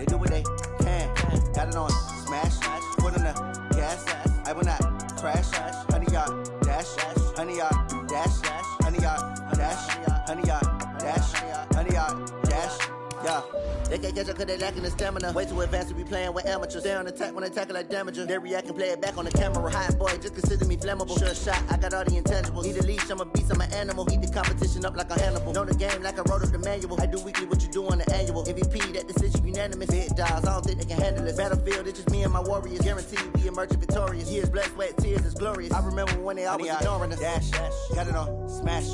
They do what they can. Got it on smash. Foot on the gas. I will not crash. 100-yard dash. 100-yard dash. 100-yard dash. 100-yard dash. 100-yard dash. Yeah. They can't catch up cause they lacking the stamina. Way too advanced to be playing with amateurs. Stay on attack when they tackle like damager. They react and play it back on the camera. Hot boy, just consider me flammable. Sure shot, I got all the intangibles. Need a leash, I'm a beast, I'm an animal. Eat the competition up like a Hannibal. Know the game like I wrote up the manual. I do weekly what you do on the annual. MVP, that decision unanimous. Big dogs, I don't think they can handle it. Battlefield, it's just me and my warriors. Guaranteed we emerge victorious. Years, blood, sweat, tears, it's glorious. I remember when they always ignoring us. Dash, got it on smash.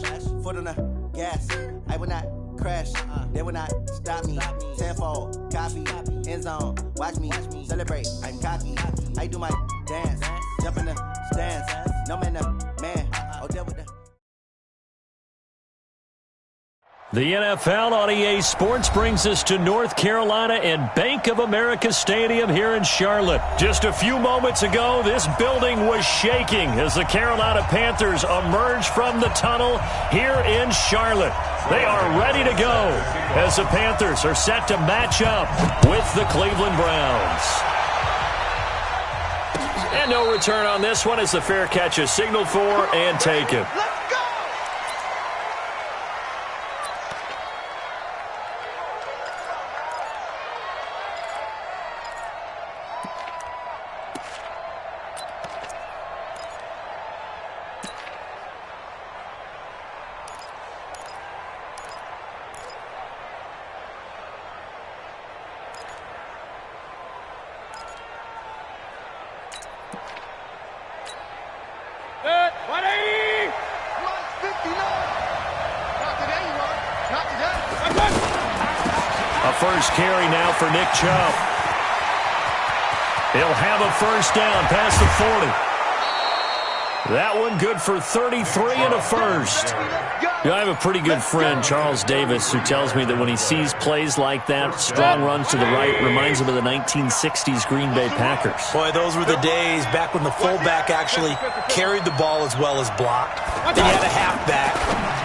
Foot on the gas. I will not crash, they will not stop me. Tenfold, copy, end zone, watch me celebrate. I'm cocky, I do my dance, jump in the stands. No man, man, oh deal with that. The NFL on EA Sports brings us to North Carolina and Bank of America Stadium here in Charlotte. Just a few moments ago, this building was shaking as the Carolina Panthers emerged from the tunnel here in Charlotte. They are ready to go as the Panthers are set to match up with the Cleveland Browns. And no return on this one as the fair catch is signaled for and taken. First carry now for Nick Chubb. He'll have a first down past the 40. That one good for 33 and a first. You know, I have a pretty good friend, Charles Davis, who tells me that when he sees plays like that, strong runs to the right, reminds him of the 1960s Green Bay Packers. Boy, those were the days back when the fullback actually carried the ball as well as blocked. Then you had a halfback.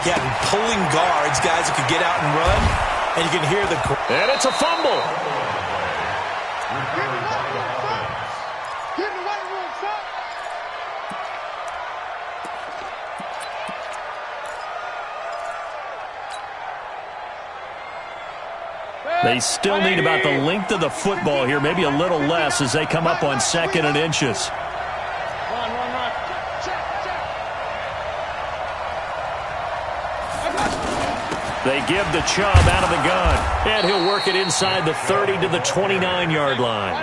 You had pulling guards, guys who could get out and run. And you can hear the... And it's a fumble. They still need about the length of the football here, maybe a little less as they come up on 2nd and inches. They give the Chubb out of the gun. And he'll work it inside the 30 to the 29-yard line.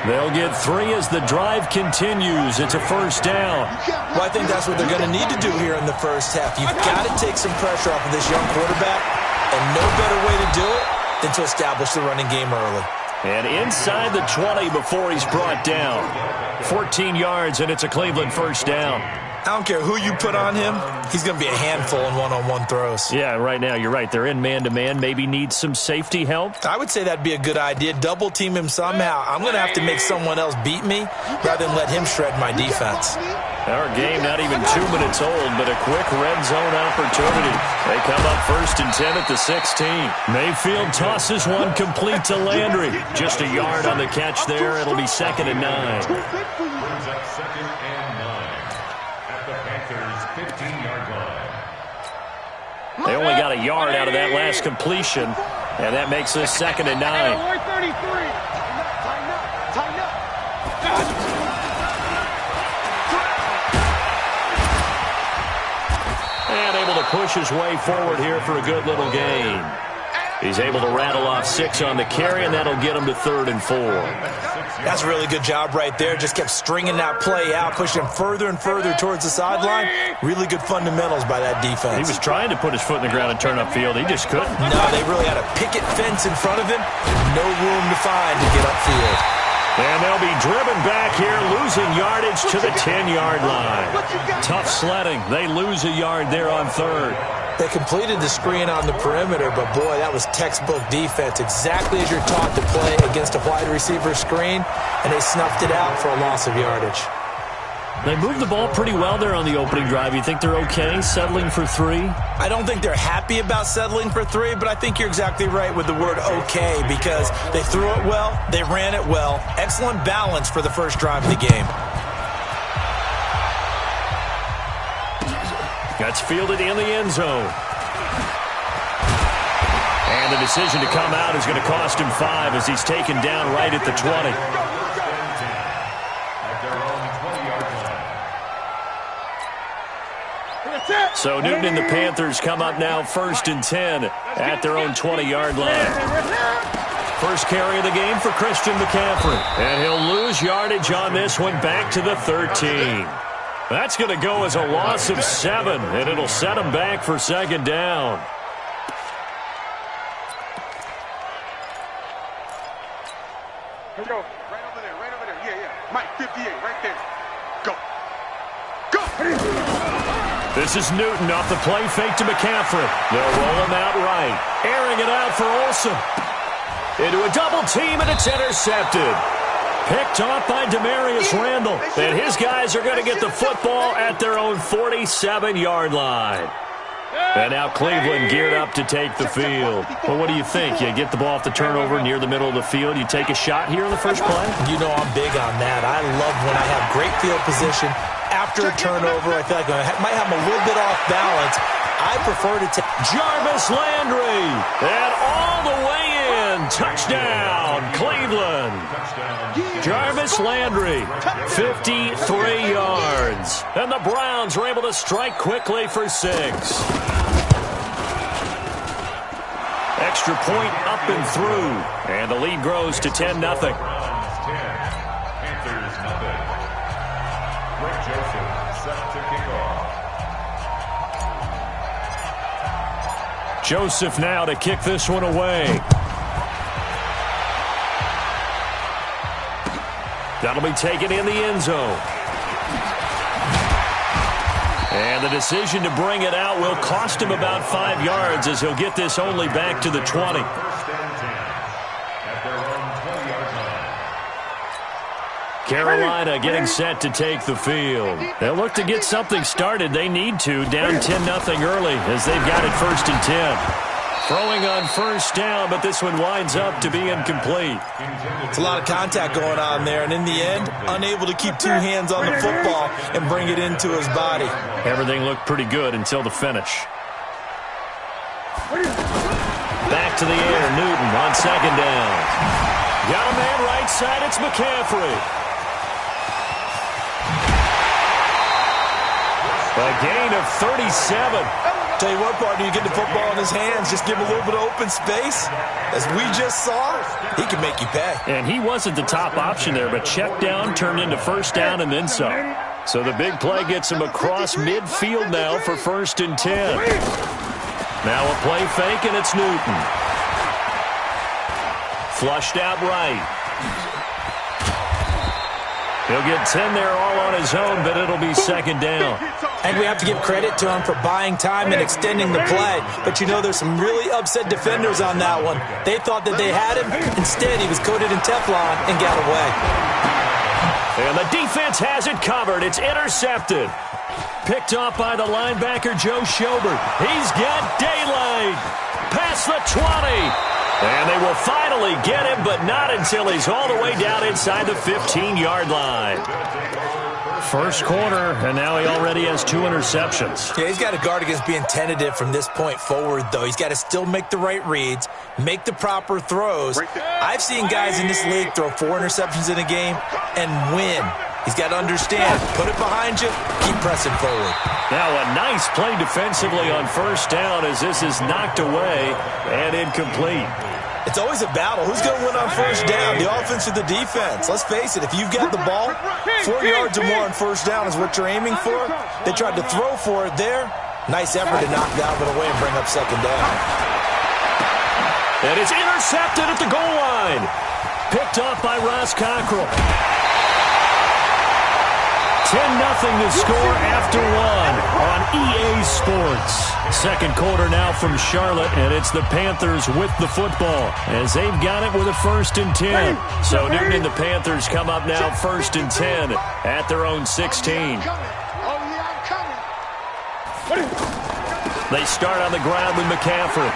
They'll get 3 as the drive continues. It's a first down. Well, I think that's what they're going to need to do here in the first half. You've got to take some pressure off of this young quarterback, and no better way to do it than to establish the running game early. And inside the 20 before he's brought down. 14 yards, and it's a Cleveland first down. I don't care who you put on him. He's going to be a handful in one-on-one throws. Yeah, right now, you're right. They're in man-to-man. Maybe need some safety help. I would say that'd be a good idea. Double-team him somehow. I'm going to have to make someone else beat me rather than let him shred my defense. Our game not even 2 minutes old, but a quick red zone opportunity. They come up 1st and 10 at the 16. Mayfield tosses one complete to Landry. Just a yard on the catch there. It'll be 2nd and 9. Brings up 2nd and 9 at the Panthers' 15-yard line. They only got a yard out of that last completion, and that makes this 2nd and 9. And able to push his way forward here for a good little gain. He's able to rattle off 6 on the carry, and that'll get him to 3rd and 4. That's a really good job right there. Just kept stringing that play out, pushing him further and further towards the sideline. Really good fundamentals by that defense. He was trying to put his foot in the ground and turn upfield. He just couldn't. No, they really had a picket fence in front of him. No room to find to get upfield. And they'll be driven back here, losing yardage to the 10-yard line. Tough sledding. They lose a yard there on 3rd. They completed the screen on the perimeter, but boy, that was textbook defense. Exactly as you're taught to play against a wide receiver screen, and they snuffed it out for a loss of yardage. They moved the ball pretty well there on the opening drive. You think they're okay settling for 3? I don't think they're happy about settling for 3, but I think you're exactly right with the word okay because they threw it well, they ran it well. Excellent balance for the first drive of the game. That's fielded in the end zone. And the decision to come out is going to cost him 5 as he's taken down right at the 20. So Newton and the Panthers come up now 1st and 10 at their own 20-yard line. First carry of the game for Christian McCaffrey. And he'll lose yardage on this one back to the 13. That's going to go as a loss of 7, and it'll set him back for 2nd down. Here we go. Right over there. Yeah. Mike, 58, right there. Go. This is Newton off the play fake to McCaffrey. They'll roll him out right. Airing it out for Olsen. Into a double team, and it's intercepted. Picked off by Demarius Randall. And his guys are going to get the football at their own 47-yard line. And now Cleveland geared up to take the field. Well, what do you think? You get the ball off the turnover near the middle of the field. You take a shot here in the first play? You know I'm big on that. I love when I have great field position. After a turnover, I feel like I might have a little bit off balance. I prefer to take Jarvis Landry. And all the way in. Touchdown, Cleveland. Jarvis Landry, 53 yards. And the Browns are able to strike quickly for 6. Extra point up and through. And the lead grows to 10-0. Panthers nothing. Rick Joseph set to kick off. Joseph now to kick this one away. That'll be taken in the end zone. And the decision to bring it out will cost him about 5 yards as he'll get this only back to the 20. Carolina getting set to take the field. They'll look to get something started. They need to. Down 10-0 early as they've got it 1st and 10. Throwing on 1st down, but this one winds up to be incomplete. It's a lot of contact going on there, and in the end, unable to keep 2 hands on the football and bring it into his body. Everything looked pretty good until the finish. Back to the air, Newton on 2nd down. Got a man right side, it's McCaffrey. A gain of 37. Tell you what, partner, you get the football in his hands, just give him a little bit of open space. As we just saw, he can make you pay. And he wasn't the top option there, but check down turned into 1st down and then some. So the big play gets him across midfield now for 1st and 10. Now a play fake, and it's Newton. Flushed out right. He'll get 10 there all on his own, but it'll be 2nd down. And we have to give credit to him for buying time and extending the play. But you know there's some really upset defenders on that one. They thought that they had him. Instead, he was coated in Teflon and got away. And the defense has it covered. It's intercepted. Picked off by the linebacker, Joe Schobert. He's got daylight. Past the 20. And they will finally get him, but not until he's all the way down inside the 15-yard line. First quarter, and now he already has 2 interceptions. Yeah, he's got to guard against being tentative from this point forward, though. He's got to still make the right reads, make the proper throws. I've seen guys in this league throw 4 interceptions in a game and win. He's got to understand, put it behind you, keep pressing forward. Now a nice play defensively on 1st down as this is knocked away and incomplete. It's always a battle. Who's going to win on 1st down, the offense or the defense? Let's face it, if you've got the ball, 4 yards or more on 1st down is what you're aiming for. They tried to throw for it there. Nice effort to knock that one away and bring up 2nd down. And it's intercepted at the goal line. Picked off by Ross Cockrell. 10-0 the score after one on EA Sports. Second quarter now from Charlotte, and it's the Panthers with the football as they've got it with a 1st and 10. So Newton and the Panthers come up now 1st and 10 at their own 16. They start on the ground with McCaffrey.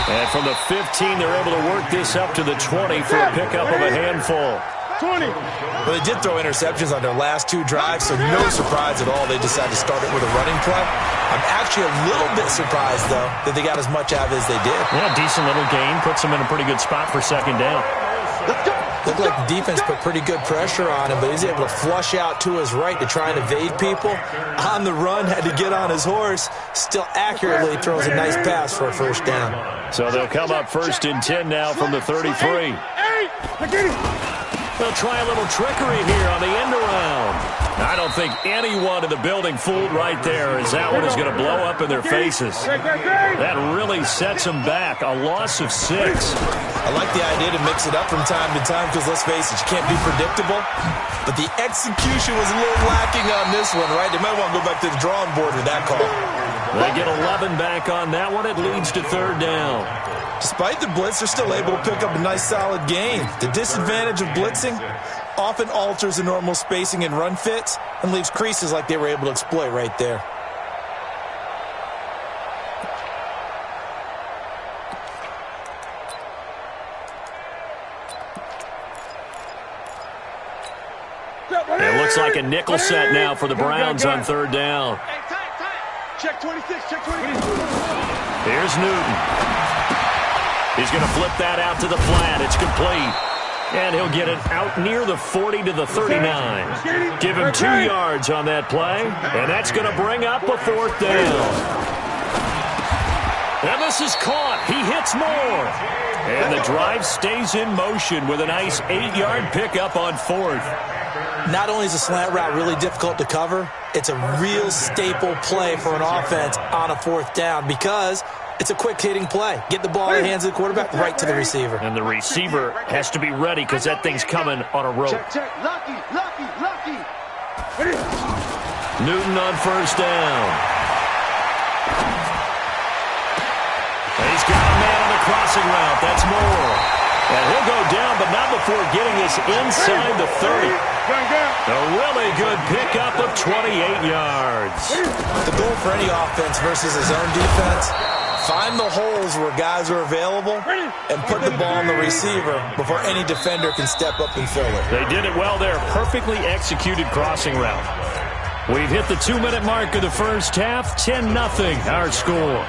And from the 15, they're able to work this up to the 20 for a pickup of a handful. 20. Well, they did throw interceptions on their last 2 drives, so no surprise at all they decided to start it with a running play. I'm actually a little bit surprised, though, that they got as much out of it as they did. Yeah, decent little gain. Puts them in a pretty good spot for 2nd down. Looked like the defense put pretty good pressure on him, but he's able to flush out to his right to try and evade people. On the run, had to get on his horse. Still accurately throws a nice pass for a 1st down. So they'll come up 1st and 10 now from the 33. They'll try a little trickery here on the end around. I don't think anyone in the building fooled right there, as that one is going to blow up in their faces. That really sets them back. A loss of 6. I like the idea to mix it up from time to time because, let's face it, you can't be predictable. But the execution was a little lacking on this one, right? They might want to go back to the drawing board with that call. They get 11 back on that one. It leads to 3rd down. Despite the blitz, they're still able to pick up a nice solid gain. The disadvantage of blitzing often alters the normal spacing and run fits and leaves creases like they were able to exploit right there. It looks like a nickel set now for the Browns on 3rd down. Check 26, check 26. Here's Newton. He's going to flip that out to the flat. It's complete. And he'll get it out near the 40 to the 39. Give him 2 yards on that play. And that's going to bring up a 4th down. And this is caught. He hits more. And the drive stays in motion with a nice 8-yard pickup on 4th. Not only is a slant route really difficult to cover, it's a real staple play for an offense on a 4th down because it's a quick-hitting play. Get the ball in the hands of the quarterback right to the receiver. And the receiver has to be ready because that thing's coming on a rope. Check. Lucky. Newton on 1st down. He's got a man on the crossing route. That's more. And he'll go down, but not before getting this inside the 30. A really good pickup of 28 yards. The goal for any offense versus his own defense, find the holes where guys are available and put the ball on the receiver before any defender can step up and fill it. They did it well there. Perfectly executed crossing route. We've hit the 2-minute mark of the 1st half. 10-0 our score.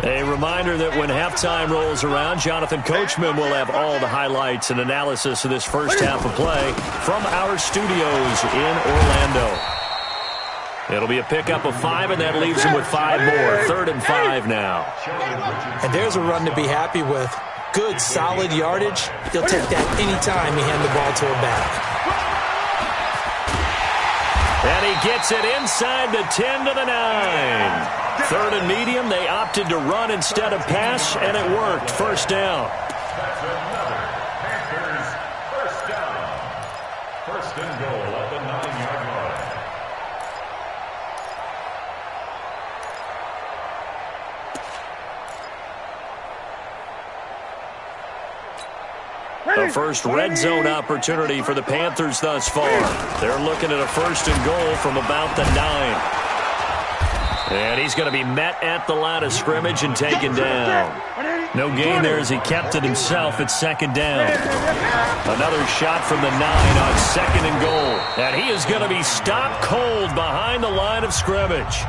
A reminder that when halftime rolls around, Jonathan Coachman will have all the highlights and analysis of this 1st half of play from our studios in Orlando. It'll be a pickup of 5, and that leaves him with 5 more. 3rd and 5 now. And there's a run to be happy with. Good, solid yardage. He'll take that anytime you hand the ball to a back. And he gets it inside the 10 to the 9. 3rd and medium, they opted to run instead of pass, and it worked. 1st down. That's another Panthers 1st down. 1st and goal at the 9-yard line. The first red zone opportunity for the Panthers thus far. They're looking at a 1st and goal from about the 9. And he's going to be met at the line of scrimmage and taken down. No gain there as he kept it himself at 2nd down. Another shot from the 9 on 2nd and goal. And he is going to be stopped cold behind the line of scrimmage.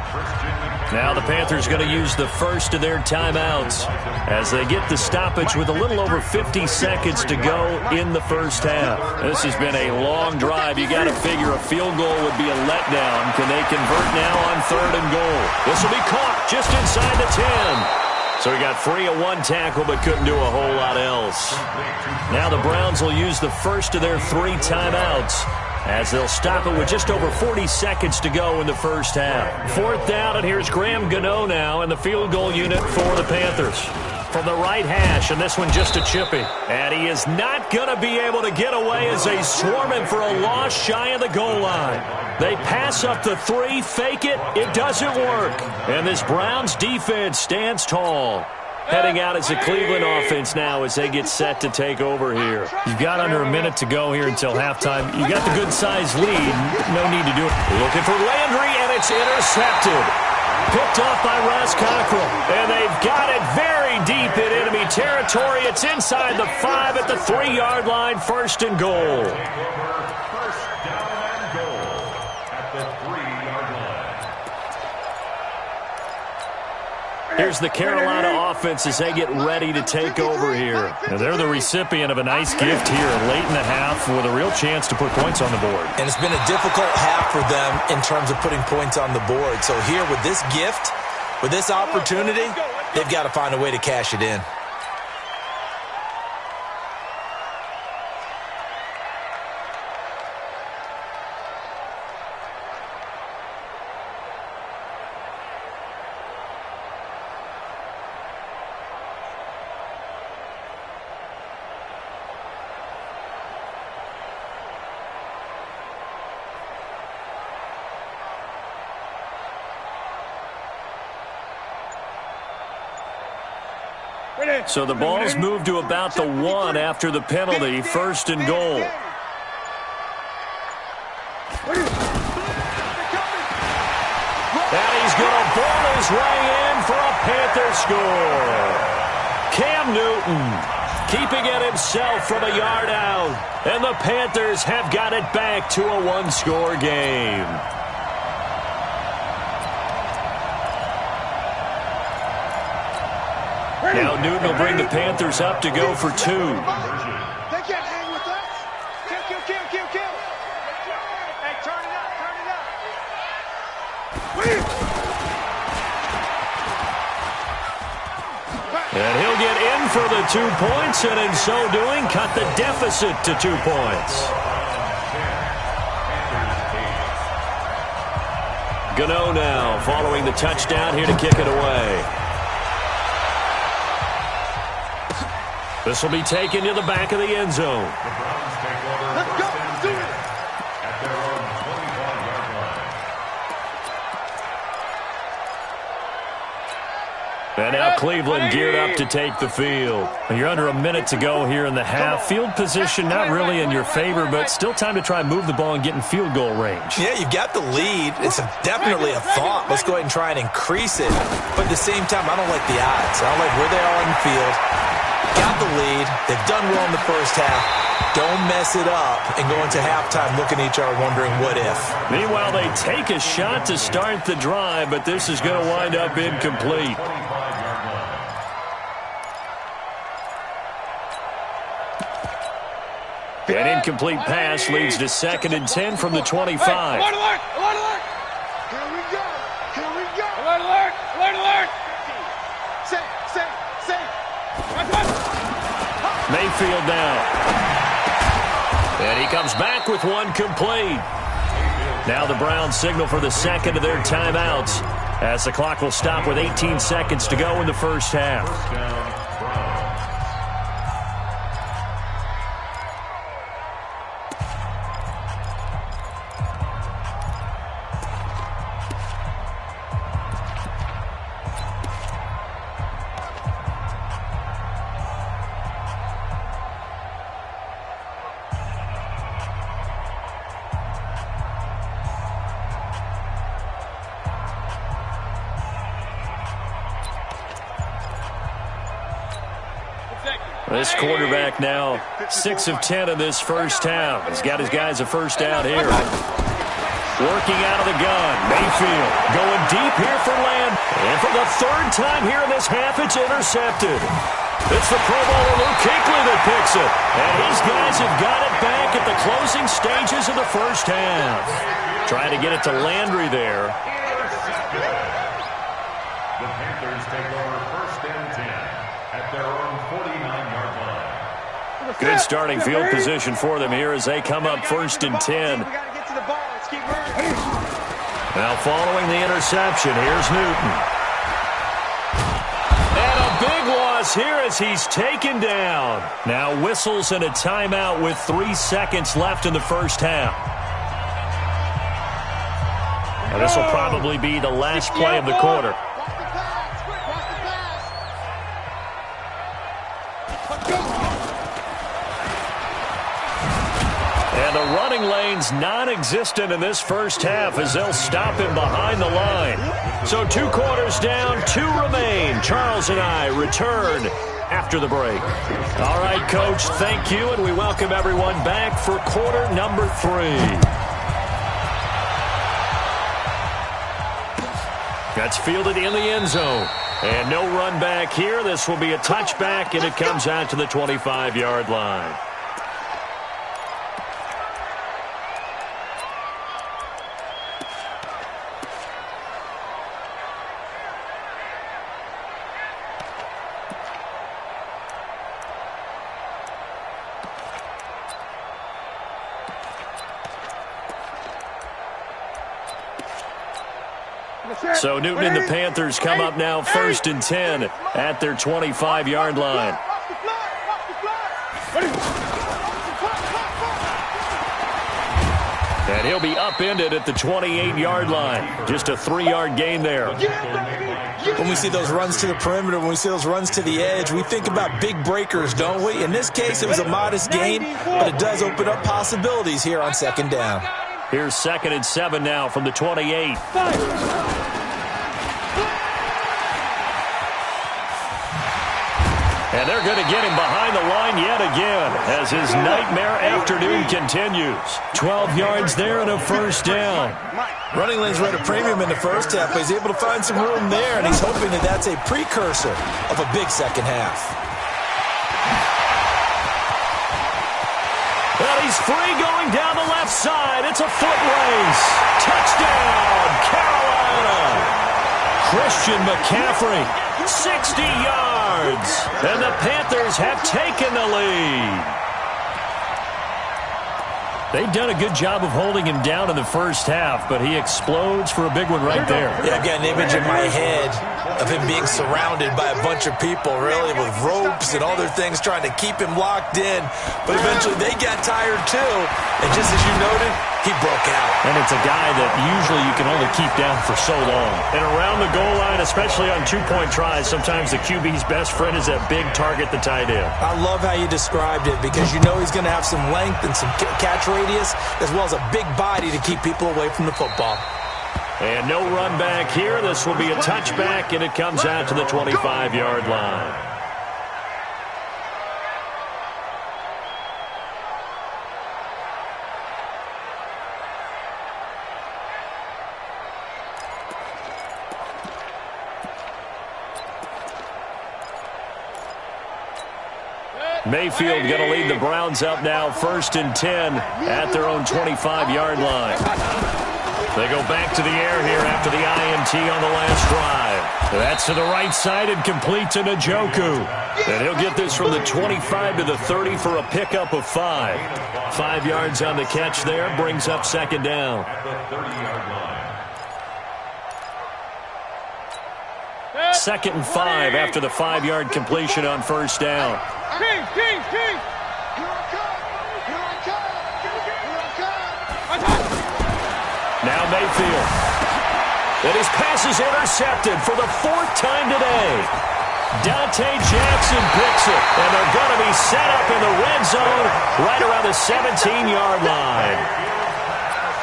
Now the Panthers going to use the first of their timeouts as they get the stoppage with a little over 50 seconds to go in the 1st half. This has been a long drive. You got to figure a field goal would be a letdown. Can they convert now on 3rd and goal? This will be caught just inside the 10. So he got free of one tackle but couldn't do a whole lot else. Now the Browns will use the first of their 3 timeouts as they'll stop it with just over 40 seconds to go in the first half. 4th down, and here's Graham Gano now in the field goal unit for the Panthers. From the right hash, and this one just a chippy. And he is not going to be able to get away as they swarm him for a loss shy of the goal line. They pass up the 3, fake it, it doesn't work. And this Browns defense stands tall. Heading out as the Cleveland offense now as they get set to take over here. You've got under a minute to go here until halftime. You got the good-sized lead. No need to do it. Looking for Landry, and it's intercepted. Picked off by Ross Cockrell. And they've got it very deep in enemy territory. It's inside the 5 at the 3-yard line. 1st and goal. First down and goal at the 3-yard line. Here's the Carolina offense as they get ready to take over here. Now they're the recipient of a nice gift here late in the half with a real chance to put points on the board. And it's been a difficult half for them in terms of putting points on the board. So here with this gift, with this opportunity, they've got to find a way to cash it in. So the ball's moved to about the 1 after the penalty. 1st and goal. And he's going to ball his way in for a Panther score. Cam Newton keeping it himself from a yard out. And the Panthers have got it back to a 1-score game. Now Newton will bring the Panthers up to go for 2. They can't hang with us. Kill. Hey, turn it up. And he'll get in for the 2 points, and in so doing, cut the deficit to 2 points. Gano now following the touchdown here to kick it away. This will be taken to the back of the end zone. The Browns take over. Let's go. Do it. At their own 25-yard line. And now Cleveland geared up to take the field. You're under a minute to go here in the half. Field position not really in your favor, but still time to try and move the ball and get in field goal range. Yeah, you've got the lead. It's definitely a thought. Let's go ahead and try and increase it. But at the same time, I don't like the odds. I don't like where they are on the field. Got the lead. They've done well in the first half. Don't mess it up and go into halftime looking at each other wondering what if. Meanwhile, they take a shot to start the drive, but this is going to wind up incomplete. An incomplete pass leads to 2nd and 10 from the 25. Alert! Here we go. Alert! Say. Mayfield now. And he comes back with one complete. Now the Browns signal for the 2nd of their timeouts as the clock will stop with 18 seconds to go in the first half. First down, Browns. This quarterback now 6 of 10 in this first half. He's got his guys a first down here. Working out of the gun. Mayfield going deep here for Land. And for the 3rd time here in this half, it's intercepted. It's the Pro Bowler Luke Kuechly that picks it. And his guys have got it back at the closing stages of the first half. Trying to get it to Landry there. The Panthers take over 1st and Good starting field position for them here as they come up 1st and 10. Now following the interception, here's Newton. And a big loss here as he's taken down. Now whistles and a timeout with 3 seconds left in the first half. And this will probably be the last play of the quarter. And the running lane's non-existent in this first half as they'll stop him behind the line. So 2 quarters down, 2 remain. Charles and I return after the break. All right, Coach, thank you, and we welcome everyone back for quarter number 3. That's fielded in the end zone. And no run back here. This will be a touchback, and it comes out to the 25-yard line. So Newton and the Panthers come up now 1st and 10 at their 25-yard line. And he'll be upended at the 28-yard line. Just a 3-yard gain there. When we see those runs to the perimeter, when we see those runs to the edge, we think about big breakers, don't we? In this case, it was a modest gain, but it does open up possibilities here on 2nd down. Here's 2nd and 7 now from the 28. And they're going to get him behind the line yet again as his nightmare afternoon continues. 12 yards there and a 1st down. Running lanes were at a premium in the first half, but he's able to find some room there, and he's hoping that that's a precursor of a big second half. Well, he's free going down the left side. It's a foot race. Touchdown, Carolina. Christian McCaffrey, 60 yards. And the Panthers have taken the lead. They've done a good job of holding him down in the first half, but he explodes for a big one right there. Yeah, I've got an image in my head of him being surrounded by a bunch of people, really, with ropes and other things trying to keep him locked in. But eventually they got tired too, and just as you noted, he broke out. And it's a guy that usually you can only keep down for so long. And around the goal line, especially on 2-point tries, sometimes the QB's best friend is that big target, the tight end. I love how you described it because you know he's going to have some length and some catch radius as well as a big body to keep people away from the football. And no run back here. This will be a touchback, and it comes out to the 25-yard line. Mayfield going to lead the Browns up now 1st and 10 at their own 25-yard line. They go back to the air here after the INT on the last drive. That's to the right side and complete to Njoku. And he'll get this from the 25 to the 30 for a pickup of 5. 5 yards on the catch there brings up 2nd down. At the 30-yard line. 2nd and 5 after the 5-yard completion on 1st down. Now Mayfield. And his pass is intercepted for the 4th time today. Dante Jackson picks it, and they're going to be set up in the red zone right around the 17-yard line.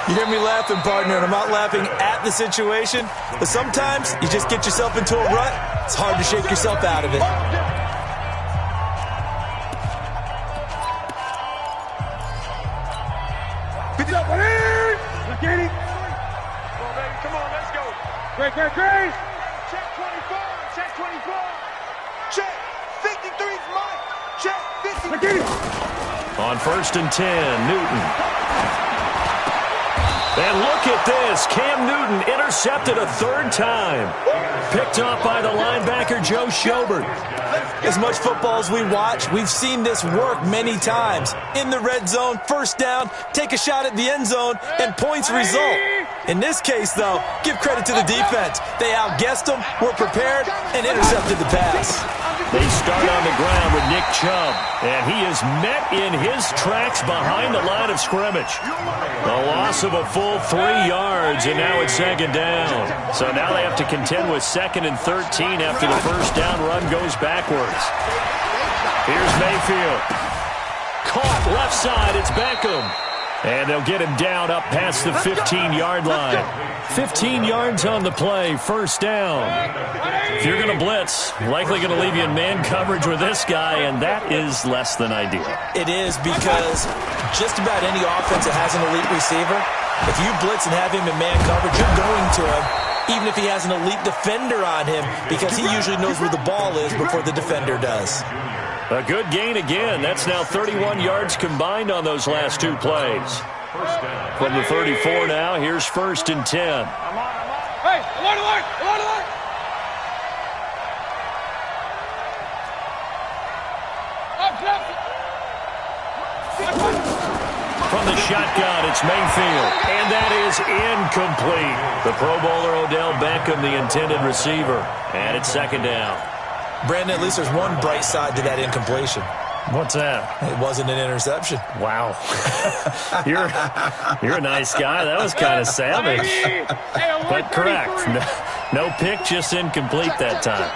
You hear me laughing, partner, and I'm not laughing at the situation, but sometimes you just get yourself into a rut. It's hard to shake yourself out of it. Great. Check 24. Check 24. Check 53's mine. Check 50. On 1st and 10, Newton. And look at this. Cam Newton intercepted a third time. Picked off by the linebacker, Joe Schobert. As much football as we watch, we've seen this work many times. In the red zone, first down, take a shot at the end zone, and points result. In this case, though, give credit to the defense. They outguessed them, were prepared, and intercepted the pass. They start on the ground with Nick Chubb, and he is met in his tracks behind the line of scrimmage. A loss of a full 3 yards, and now it's second down. So now they have to contend with 2nd and 13 after the first down run goes backwards. Here's Mayfield. Caught left side, it's Beckham. And they'll get him down up past the 15-yard line. 15 yards on the play, first down. If you're going to blitz, likely going to leave you in man coverage with this guy, and that is less than ideal. It is, because just about any offense that has an elite receiver, if you blitz and have him in man coverage, you're going to him, even if he has an elite defender on him, because he usually knows where the ball is before the defender does. A good gain again. That's now 31 yards combined on those last 2 plays. From the 34 now, here's 1st and 10. Hey, alert, alert, alert, alert. From the shotgun, it's Mayfield. And that is incomplete. The Pro Bowler Odell Beckham, the intended receiver. And it's second down. Brandon, at least there's one bright side to that incompletion. What's that? It wasn't an interception. Wow. You're a nice guy. That was kind of savage. But correct. No pick, just incomplete that time.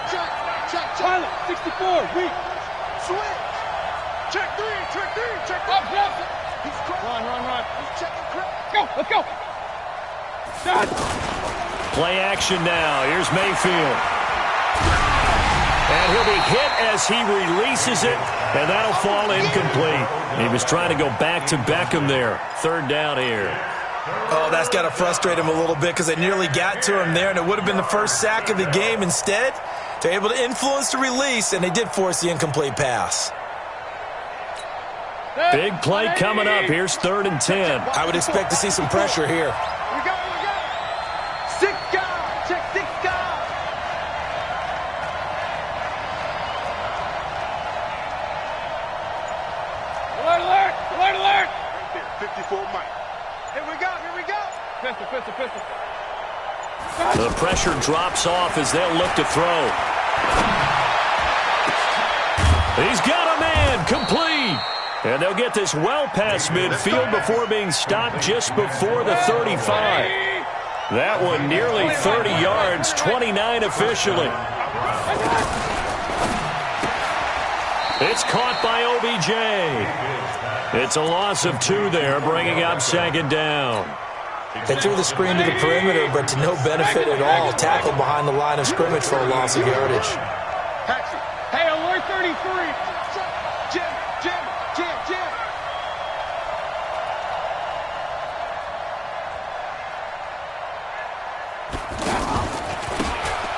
Pilot, 64, weak. Switch. Check 3, check 3, check 3. Run. He's checking correct. Go, let's go. Done. Play action now. Here's Mayfield. And he'll be hit as he releases it, and that'll fall incomplete. He was trying to go back to Beckham there. Third down here. Oh, that's got to frustrate him a little bit, because they nearly got to him there, and it would have been the first sack of the game. Instead, they're able to influence the release, and they did force the incomplete pass. Big play coming up. Here's 3rd and 10. I would expect to see some pressure here. We go. 6 guys. Check 6 guys. Alert. Right there, 54 Mike. Here we go. Pistol. The pressure drops off as they'll look to throw. He's got a man, complete. And they'll get this well past midfield before being stopped just before the 35. That one nearly 30 yards, 29 officially. It's caught by OBJ. It's a loss of 2 there, bringing up second down. They threw the screen to the perimeter, but to no benefit at all. Tackled behind the line of scrimmage for a loss of yardage. Hey, alert 33. Jim.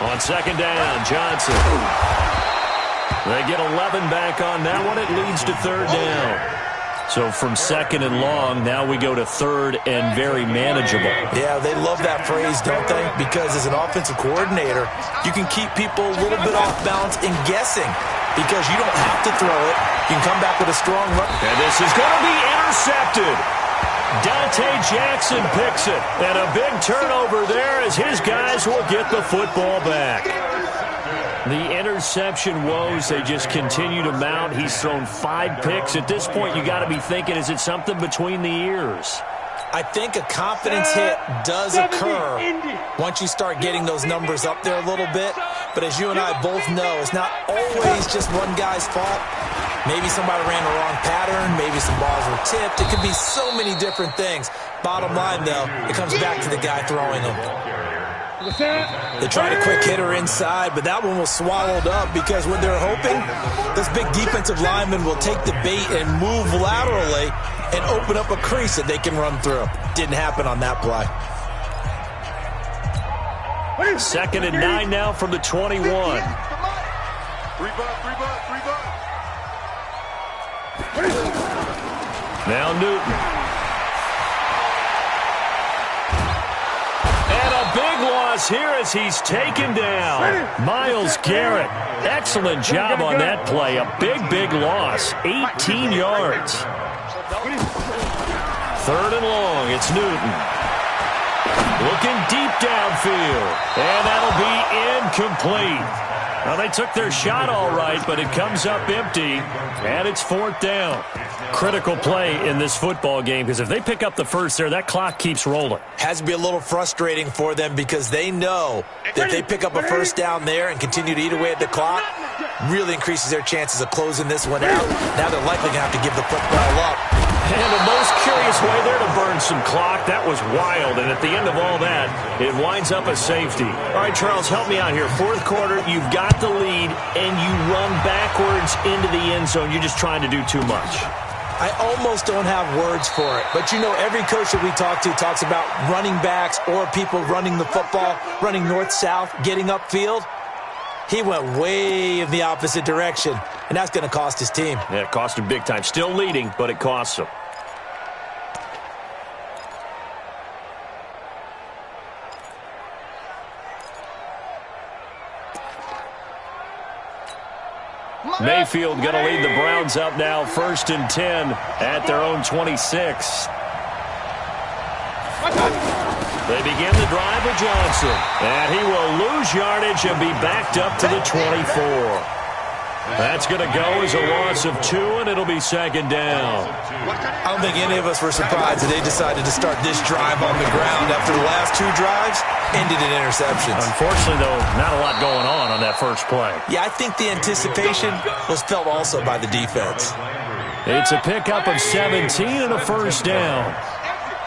On second down, Johnson. They get 11 back on that one. It leads to 3rd down. So from 2nd and long, now we go to 3rd and very manageable. Yeah, they love that phrase, don't they? Because as an offensive coordinator, you can keep people a little bit off balance and guessing, because you don't have to throw it. You can come back with a strong run. And this is going to be intercepted. Dante Jackson picks it. And a big turnover there as his guys will get the football back. The interception woes, they just continue to mount. He's thrown 5 picks. At this point, you got to be thinking, is it something between the ears? I think a confidence hit does occur once you start getting those numbers up there a little bit. But as you and I both know, it's not always just one guy's fault. Maybe somebody ran the wrong pattern. Maybe some balls were tipped. It could be so many different things. Bottom line, though, it comes back to the guy throwing them. They tried a quick hitter inside, but that one was swallowed up, because what they're hoping, this big defensive lineman will take the bait and move laterally and open up a crease that they can run through. Didn't happen on that play. 2nd and 9 now from the 21. 3 Now Newton. And a big loss here as he's taken down. Miles Garrett, excellent job on that play. A big loss, 18 yards. 3rd and long, it's Newton. Looking deep downfield, and that'll be incomplete. Well, they took their shot all right, but it comes up empty, and it's 4th down. Critical play in this football game, because if they pick up the first there, that clock keeps rolling. Has to be a little frustrating for them because they know that if they pick up a first down there and continue to eat away at the clock, really increases their chances of closing this one out. Now they're likely going to have to give the football up. And the most curious way there to burn some clock. That was wild. And at the end of all that, it winds up a safety. All right, Charles, help me out here. 4th quarter, you've got the lead, and you run backwards into the end zone. You're just trying to do too much. I almost don't have words for it. But, you know, every coach that we talk to talks about running backs or people running the football, running north-south, getting upfield. He went way in the opposite direction, and that's going to cost his team. Yeah, it cost him big time. Still leading, but it costs him. Mayfield going to lead the Browns up now, 1st and 10 at their own 26. They begin the drive with Johnson, and he will lose yardage and be backed up to the 24. That's going to go as a loss of 2, and it'll be 2nd down. I don't think any of us were surprised that they decided to start this drive on the ground after the last 2 drives ended in interceptions. Unfortunately, though, not a lot going on that first play. Yeah, I think the anticipation was felt also by the defense. It's a pickup of 17 and a first down.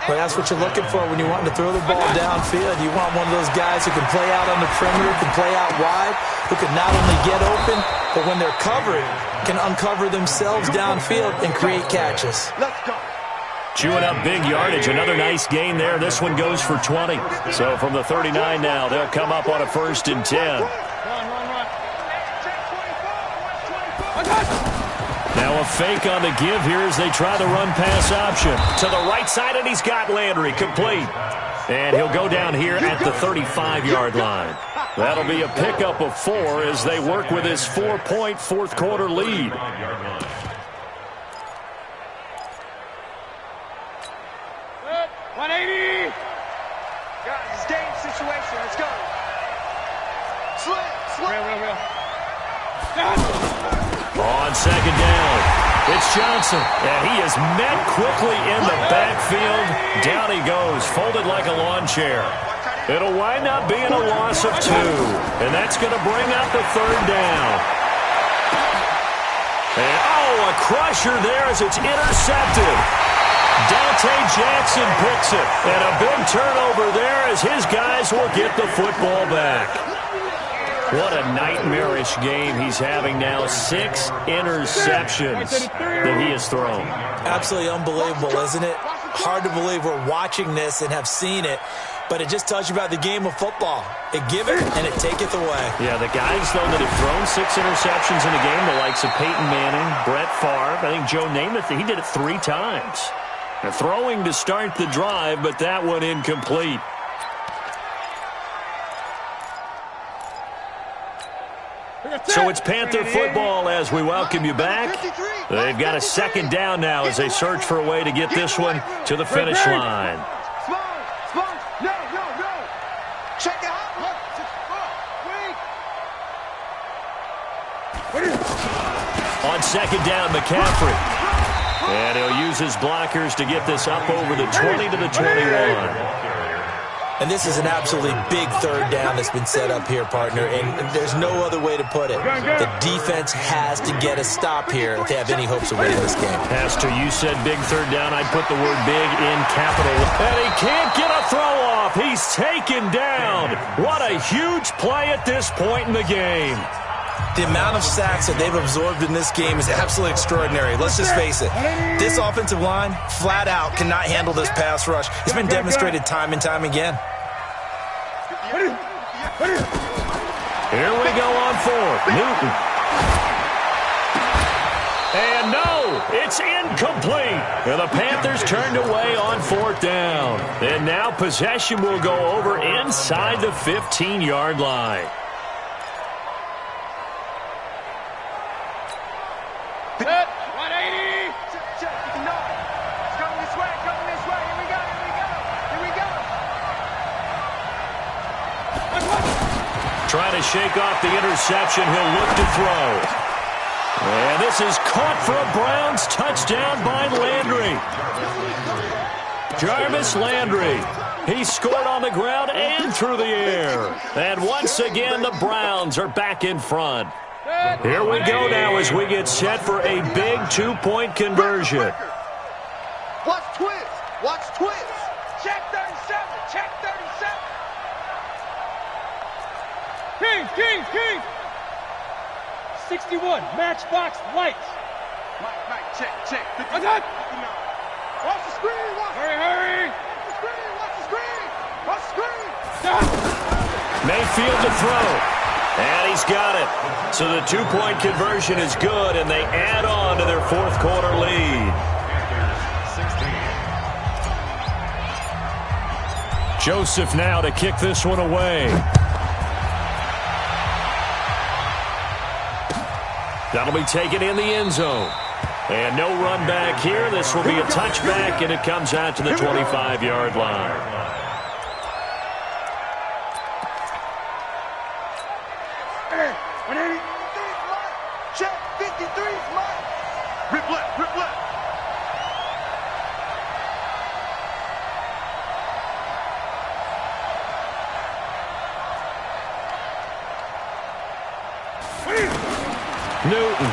Well, that's what you're looking for when you're wanting to throw the ball downfield. You want one of those guys who can play out on the perimeter, can play out wide, who can not only get open, but when they're covered, can uncover themselves downfield and create catches. Let's go. Chewing up big yardage. Another nice gain there. This one goes for 20. So from the 39 now, they'll come up on a 1st and 10. Run. Now a fake on the give here as they try the run-pass option. To the right side, and he's got Landry complete. And he'll go down here at the 35-yard line. That'll be a pickup of 4 as they work with his 4-point 4th quarter lead. Good. 180. Guys, it's game situation. Let's go. Slip. Real. On 2nd down, it's Johnson, and he is met quickly in the backfield. Down he goes, folded like a lawn chair. It'll wind up being a loss of 2, and that's going to bring up the 3rd down. And, a crusher there as it's intercepted. Dante Jackson picks it, and a big turnover there as his guys will get the football back. What a nightmarish game he's having now. 6 interceptions that he has thrown. Absolutely unbelievable, isn't it? Hard to believe we're watching this and have seen it, but it just tells you about the game of football. It giveth and it taketh away. Yeah, the guys, though, that have thrown 6 interceptions in a game, the likes of Peyton Manning, Brett Favre, I think Joe Namath, he did it 3 times. They're throwing to start the drive, but that one incomplete. So it's Panther football as we welcome you back. They've got a 2nd down now as they search for a way to get this one to the finish line. Small. No. Check it out. On 2nd down, McCaffrey. And he'll use his blockers to get this up over the 20 to the 21. And this is an absolutely big 3rd down that's been set up here, partner, and there's no other way to put it. The defense has to get a stop here if they have any hopes of winning this game. Has to. You said big 3rd down. I'd put the word big in capital. And he can't get a throw off. He's taken down. What a huge play at this point in the game. The amount of sacks that they've absorbed in this game is absolutely extraordinary. Let's just face it. This offensive line, flat out, cannot handle this pass rush. It's been demonstrated time and time again. Here we go on 4th. Newton. And no, it's incomplete. And the Panthers turned away on 4th down. And now possession will go over inside the 15-yard line. Set. 180. Check. No. It's coming this way. Here we go. Trying to shake off the interception. He'll look to throw. And this is caught for a Browns touchdown by Landry. Jarvis Landry. He scored on the ground and through the air. And once again, the Browns are back in front. Here we go now as we get set for a big 2-point conversion. Watch twist. Check 37. King. 61, matchbox lights. Mike, check. 59. Watch the screen. Hurry. Watch the screen. Mayfield to throw. And he's got it. So the 2-point conversion is good, and they add on to their 4th quarter lead. Joseph now to kick this one away. That'll be taken in the end zone. And no run back here. This will be a touchback, and it comes out to the 25-yard line. Check 53's Mike. Rip left. Newton.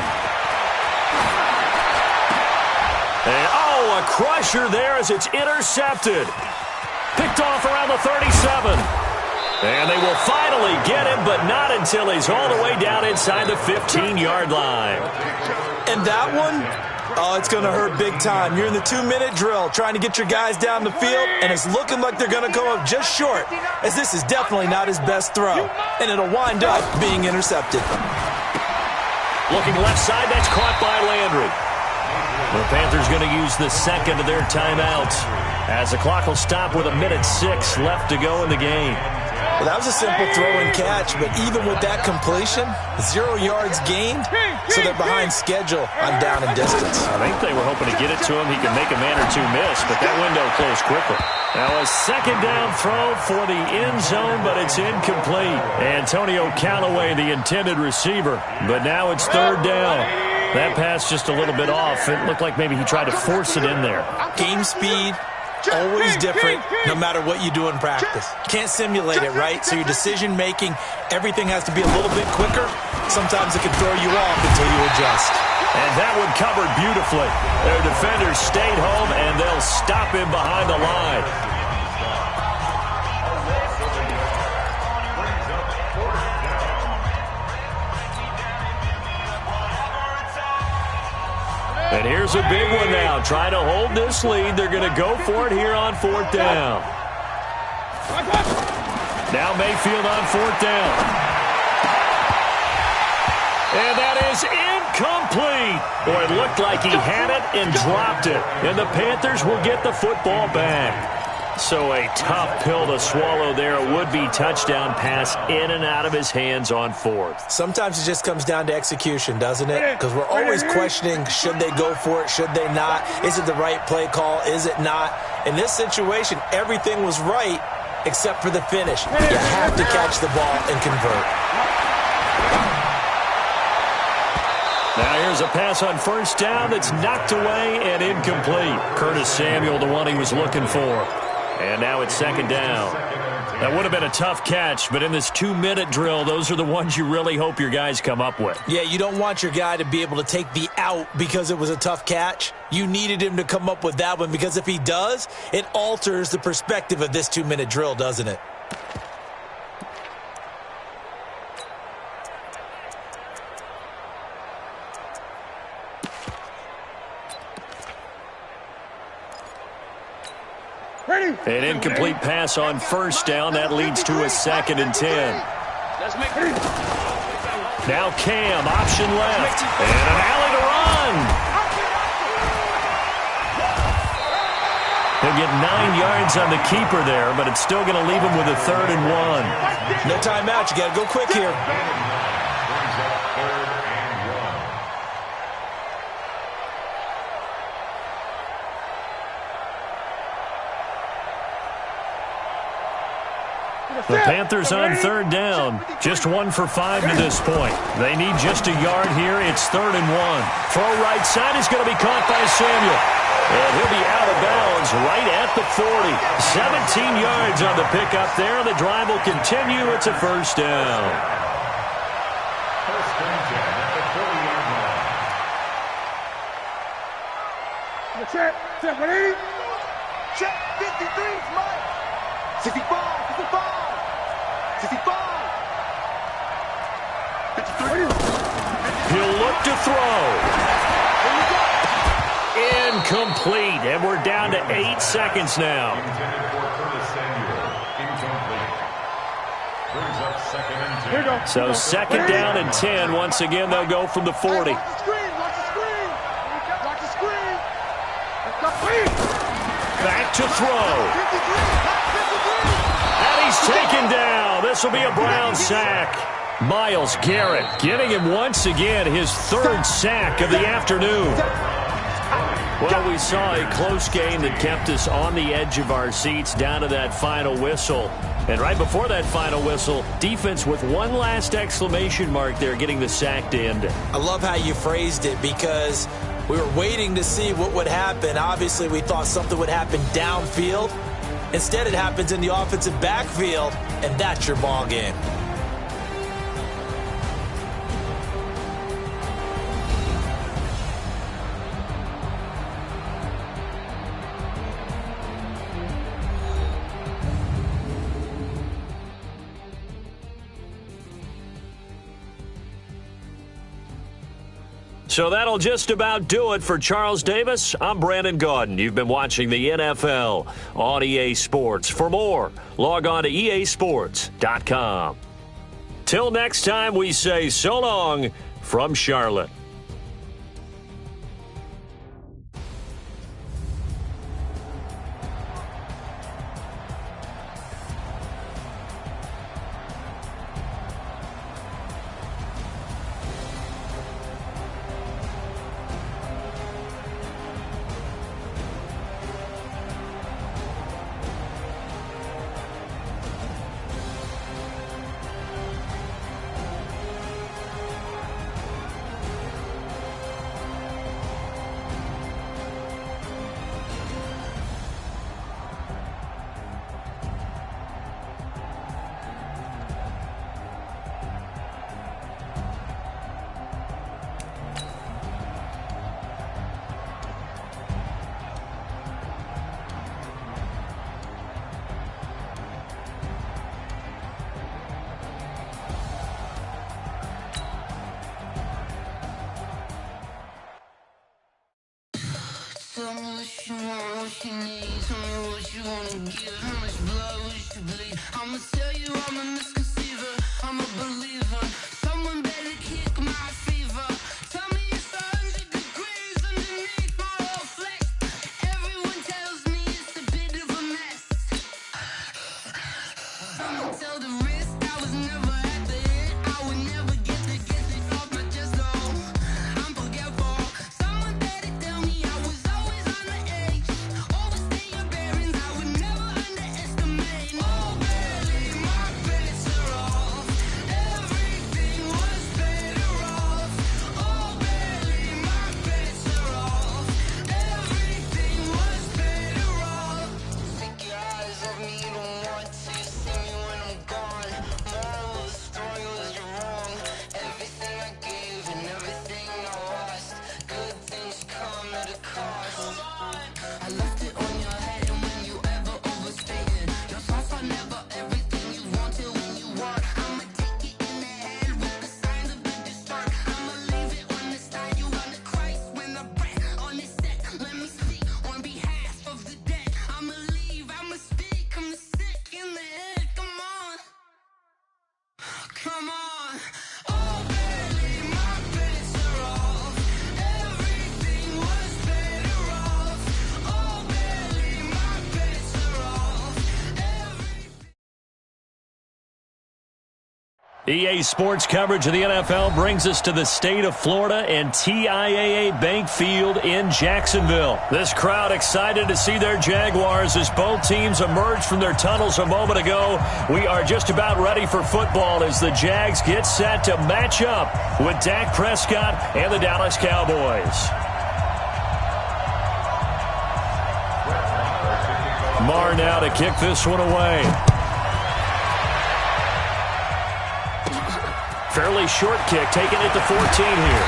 And, a crusher there as it's intercepted. Picked off around the 37. And they will finally get him, but not until he's all the way down inside the 15-yard line. And that one, it's going to hurt big time. You're in the 2-minute drill trying to get your guys down the field, and it's looking like they're going to come up just short, as this is definitely not his best throw. And it'll wind up being intercepted. Looking left side, that's caught by Landry. The Panthers going to use the second of their timeouts as the clock will stop with 1:06 left to go in the game. Well, that was a simple throw and catch, but even with that completion, 0 yards gained, so they're behind schedule on down and distance. I think they were hoping to get it to him. He could make a man or two miss, but that window closed quickly. Now a second down throw for the end zone, but it's incomplete. Antonio Callaway, the intended receiver, but now it's 3rd down. That pass just a little bit off. It looked like maybe he tried to force it in there. Game speed, always different, no matter what you do in practice. Can't simulate it, right? So your decision-making, everything has to be a little bit quicker. Sometimes it can throw you off until you adjust. And that one covered beautifully. Their defenders stayed home, and they'll stop him behind the line. And here's a big one now. Trying to hold this lead. They're going to go for it here on 4th down. Now Mayfield on 4th down. And that is incomplete. Boy, it looked like he had it and dropped it. And the Panthers will get the football back. So a tough pill to swallow there. A would-be touchdown pass in and out of his hands on 4th. Sometimes it just comes down to execution, doesn't it? Because we're always questioning, should they go for it, should they not? Is it the right play call, is it not? In this situation, everything was right except for the finish. You have to catch the ball and convert. Now here's a pass on 1st down that's knocked away and incomplete. Curtis Samuel, the one he was looking for. And now it's 2nd down. That would have been a tough catch, but in this 2-minute drill, those are the ones you really hope your guys come up with. Yeah, you don't want your guy to be able to take the out because it was a tough catch. You needed him to come up with that one, because if he does, it alters the perspective of this 2-minute drill, doesn't it? An incomplete pass on 1st down. That leads to a 2nd and 10. Now Cam, option left, and an alley to run. He'll get 9 yards on the keeper there, but it's still going to leave him with a 3rd and 1. No timeout. You got to go quick here. The Panthers on 3rd down. Just 1 for 5 to this point. They need just a yard here. It's 3rd and 1. Throw right side is going to be caught by Samuel. And he'll be out of bounds right at the 40. 17 yards on the pickup there. The drive will continue. It's a 1st down. First and 10 at the 40-yard line. Check. Check. Ready? Check. 53 is mine. 65. 65. 65. 53. He'll look to throw. Incomplete. And we're down to 8 seconds now. Intended for Curtis Samuel. Incomplete. Brings up 2nd and 10. Here we go. So 2nd down and 10. Once again, they'll go from the 40. Watch the screen. Watch the screen. Watch the screen. Back to throw. 53. And he's taken down. This will be a Brown sack. Myles Garrett getting him once again his 3rd sack of the afternoon. Well, we saw a close game that kept us on the edge of our seats down to that final whistle. And right before that final whistle, defense with one last exclamation mark there, getting the sack to end it. I love how you phrased it because we were waiting to see what would happen. Obviously, we thought something would happen downfield. Instead, it happens in the offensive backfield, and that's your ball game. So that'll just about do it for Charles Davis. I'm Brandon Gaudin. You've been watching the NFL on EA Sports. For more, log on to easports.com. Till next time, we say so long from Charlotte. Tell me what you want, what you need. Tell me what you wanna give. How much blood would you bleed? I'ma tell you I'm a misconceiver. I'm a believer. Someone better kick my fever. Tell me it's 100 degrees underneath my whole flesh. Everyone tells me it's a bit of a mess. I'ma tell the risk I was never at the hit. I would never get it off my chest though. I'm forgetful. Someone better tell me I was always on the edge. Overstay your bearings, I would never underestimate. Oh baby, my better Come on. Oh, baby, my bets are off. Everything was better off. Oh, baby, my bets are off. EA Sports coverage of the NFL brings us to the state of Florida and TIAA Bank Field in Jacksonville. This crowd excited to see their Jaguars as both teams emerged from their tunnels a moment ago. We are just about ready for football as the Jags get set to match up with Dak Prescott and the Dallas Cowboys. Marr now to kick this one away. Fairly short kick, taking it to 14 here.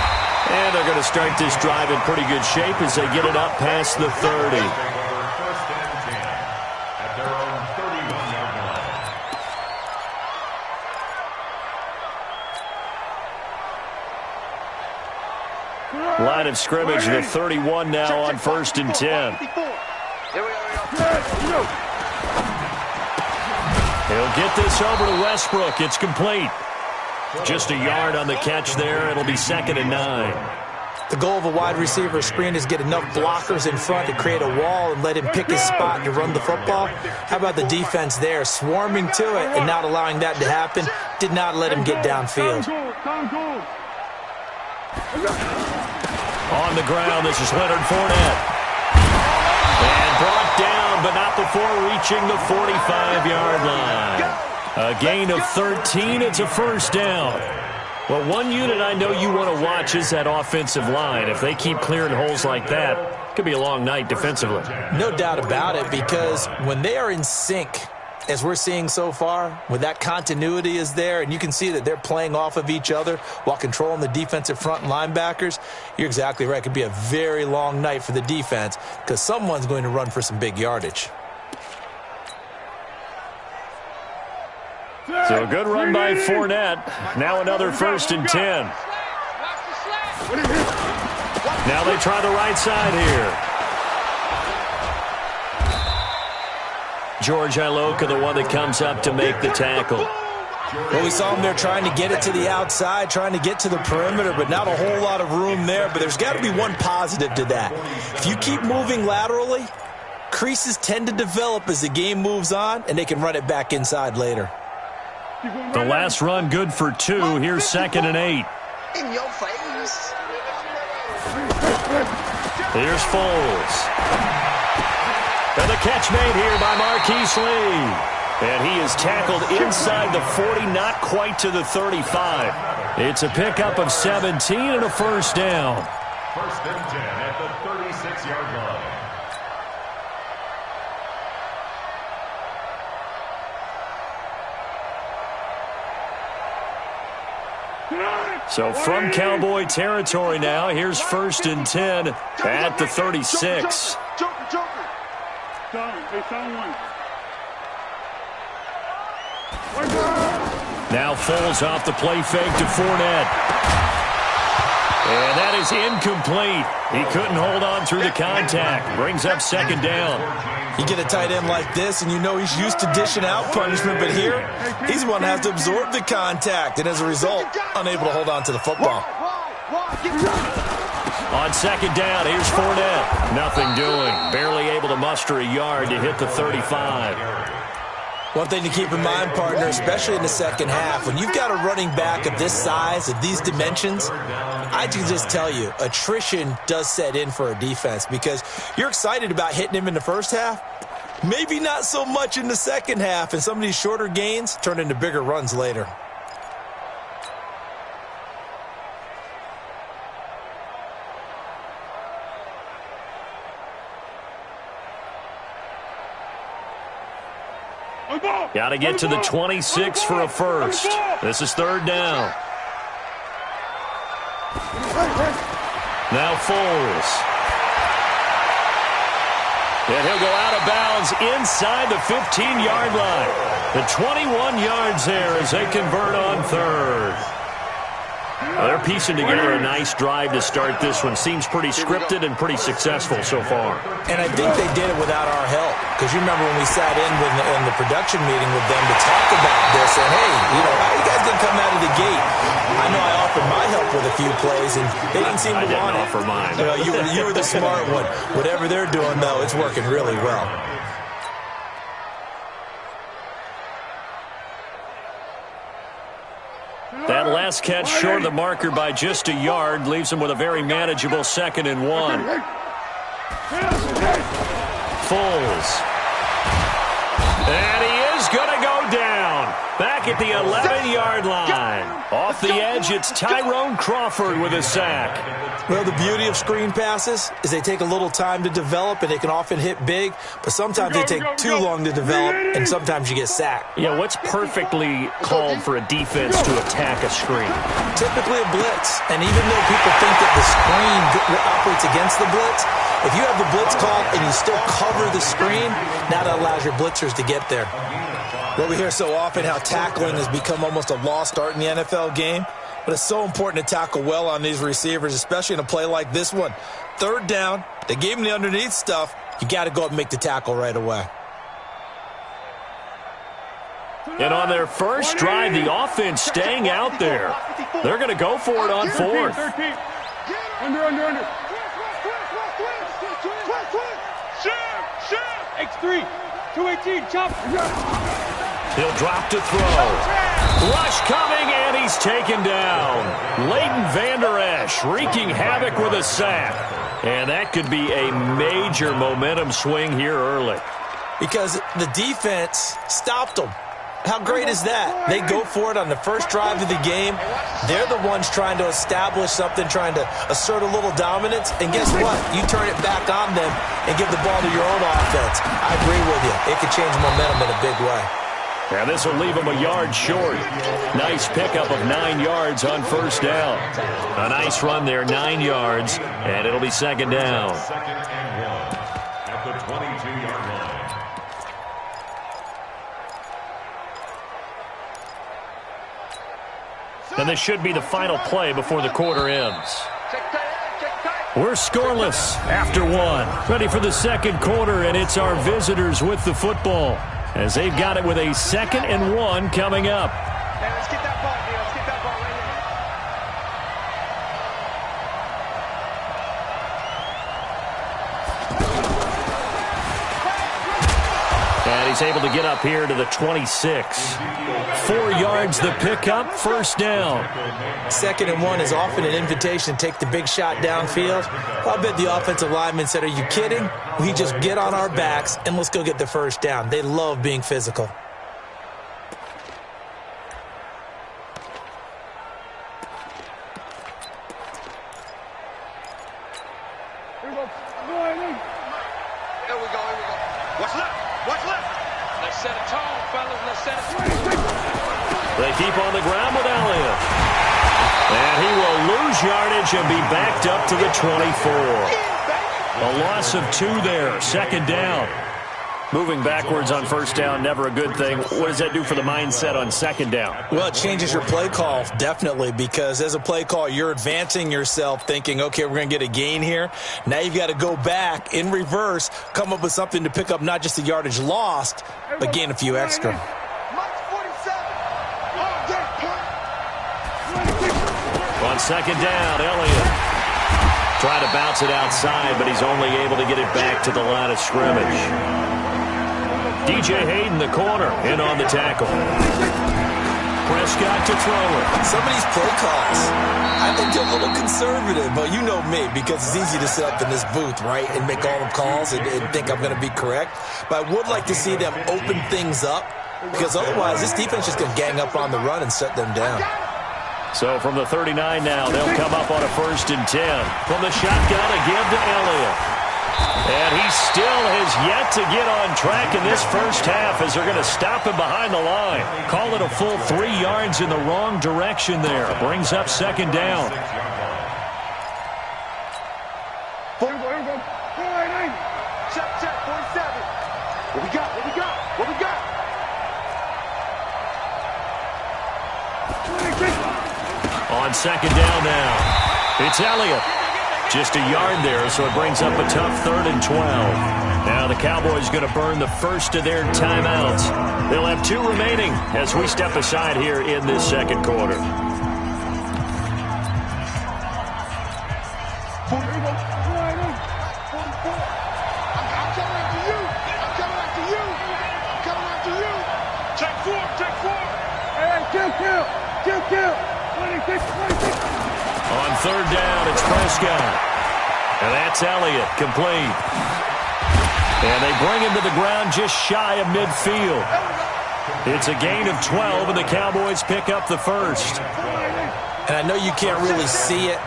And they're going to start this drive in pretty good shape as they get it up past the 30. First and 10 at their own 31-yard line. Line of scrimmage, the 31 now on 1st and 10. He'll get this over to Westbrook. It's complete. Just a yard on the catch there. It'll be 2nd and 9. The goal of a wide receiver screen is get enough blockers in front to create a wall and let him pick his spot to run the football. How about the defense there, swarming to it and not allowing that to happen? Did not let him get downfield. On the ground, this is Leonard Fournette. And brought down, but not before reaching the 45-yard line. A gain of 13. It's a first down. Well, one unit I know you want to watch is that offensive line. If they keep clearing holes like that, it could be a long night defensively. No doubt about it, because when they are in sync, as we're seeing so far, when that continuity is there and you can see that they're playing off of each other while controlling the defensive front and linebackers, you're exactly right. It could be a very long night for the defense because someone's going to run for some big yardage. So a good run by Fournette. Now another 1st and 10. Now they try the right side here. George Iloka, the one that comes up to make the tackle. Well, we saw him there trying to get it to the outside, trying to get to the perimeter, but not a whole lot of room there. But there's got to be one positive to that. If you keep moving laterally, creases tend to develop as the game moves on, and they can run it back inside later. The last run good for 2. Here's 2nd and 8. In your face. Here's Foles. And the catch made here by Marquise Lee. And he is tackled inside the 40, not quite to the 35. It's a pickup of 17 and a first down. 1st and 10 at the 36-yard line. So from Cowboy territory now, here's 1st and 10 at the 36. Joker. Now Foles off the play fake to Fournette. And that is incomplete. He couldn't hold on through the contact. Brings up 2nd down. You get a tight end like this, and you know he's used to dishing out punishment, but here, he's the one that has to absorb the contact, and as a result, unable to hold on to the football. On 2nd down, here's Fournette. Nothing doing. Barely able to muster a yard to hit the 35. One thing to keep in mind, partner, especially in the second half, when you've got a running back of this size, of these dimensions, I can just tell you, attrition does set in for a defense because you're excited about hitting him in the first half, maybe not so much in the second half, and some of these shorter gains turn into bigger runs later. Got to get to the 26 for a first. This is 3rd down. Now Foles. And he'll go out of bounds inside the 15-yard line. The 21 yards there as they convert on 3rd. Well, they're piecing together a nice drive to start this one. Seems pretty scripted and pretty successful so far. And I think they did it without our help. Because you remember when we sat in the production meeting with them to talk about this, and hey, how are you guys going to come out of the gate? I know I offered my help with a few plays, and they didn't seem to want it. I didn't offer mine. You were the smart one. Whatever they're doing, though, it's working really well. That last catch short of the marker by just a yard leaves him with a very manageable 2nd and 1. Foles. And he is going to go down. Back at the 11-yard line. Off the edge, it's Tyrone Crawford with a sack. Well, the beauty of screen passes is they take a little time to develop, and they can often hit big, but sometimes they take too long to develop, and sometimes you get sacked. Yeah, what's perfectly called for a defense to attack a screen? Typically a blitz, and even though people think that the screen operates against the blitz, if you have the blitz called and you still cover the screen, now that allows your blitzers to get there. Well, we hear so often how tackling has become almost a lost art in the NFL game, but it's so important to tackle well on these receivers, especially in a play like this one. 3rd down, they gave him the underneath stuff. You got to go up and make the tackle right away. And on their first drive, the offense staying out there. They're going to go for it on 4th. Under. X3, 218, chop. He'll drop to throw. Rush coming, and he's taken down. Leighton Vander Esch wreaking havoc with a sack. And that could be a major momentum swing here early. Because the defense stopped them. How great is that? They go for it on the first drive of the game. They're the ones trying to establish something, trying to assert a little dominance. And guess what? You turn it back on them and give the ball to your own offense. I agree with you. It could change momentum in a big way. And this will leave him a yard short. Nice pickup of 9 yards on 1st down. A nice run there, 9 yards, and it'll be 2nd down. 2nd and 1 at the 22-yard line. And this should be the final play before the quarter ends. We're scoreless after 1. Ready for the 2nd quarter, and it's our visitors with the football as they've got it with a 2nd and 1 coming up. Let's get that ball here. Let's get that ball right here. And he's able to get up here to the 26. 4 yards the pickup, 1st down. 2nd and 1 is often an invitation to take the big shot downfield. I bet the offensive lineman said, are you kidding? We just get on our backs and let's go get the 1st down. They love being physical. Here we go. Here we go. What's left? Let's set a tone, fellas. Let's set a tone. They keep on the ground with Elliott. And he will lose yardage and be backed up to the 24. A loss of 2 there, 2nd down. Moving backwards on 1st down, never a good thing. What does that do for the mindset on 2nd down? Well, it changes your play call, definitely, because as a play call, you're advancing yourself thinking, okay, we're going to get a gain here. Now you've got to go back in reverse, come up with something to pick up not just the yardage lost, but gain a few extra. On 2nd down, Elliott trying to bounce it outside, but he's only able to get it back to the line of scrimmage. DJ Hayden, the corner, in on the tackle. Prescott to throw it. Some of these play calls, I think they're a little conservative, but you know me, because it's easy to sit up in this booth, right, and make all the calls and think I'm going to be correct. But I would like to see them open things up, because otherwise this defense is going to gang up on the run and shut them down. So from the 39 now, they'll come up on a 1st and 10. From the shotgun, a give to Elliott. And he still has yet to get on track in this first half as they're going to stop him behind the line. Call it a full 3 yards in the wrong direction there. Brings up 2nd down. Here we go. Check, 47. What we got? On second down now, it's Elliott. Just a yard there, so it brings up a tough 3rd and 12. Now the Cowboys going to burn the first of their timeouts. They'll have 2 remaining as we step aside here in this second quarter. On 3rd down, it's Prescott. And that's Elliott, complete. And they bring him to the ground just shy of midfield. It's a gain of 12, and the Cowboys pick up the first. And I know you can't really see it,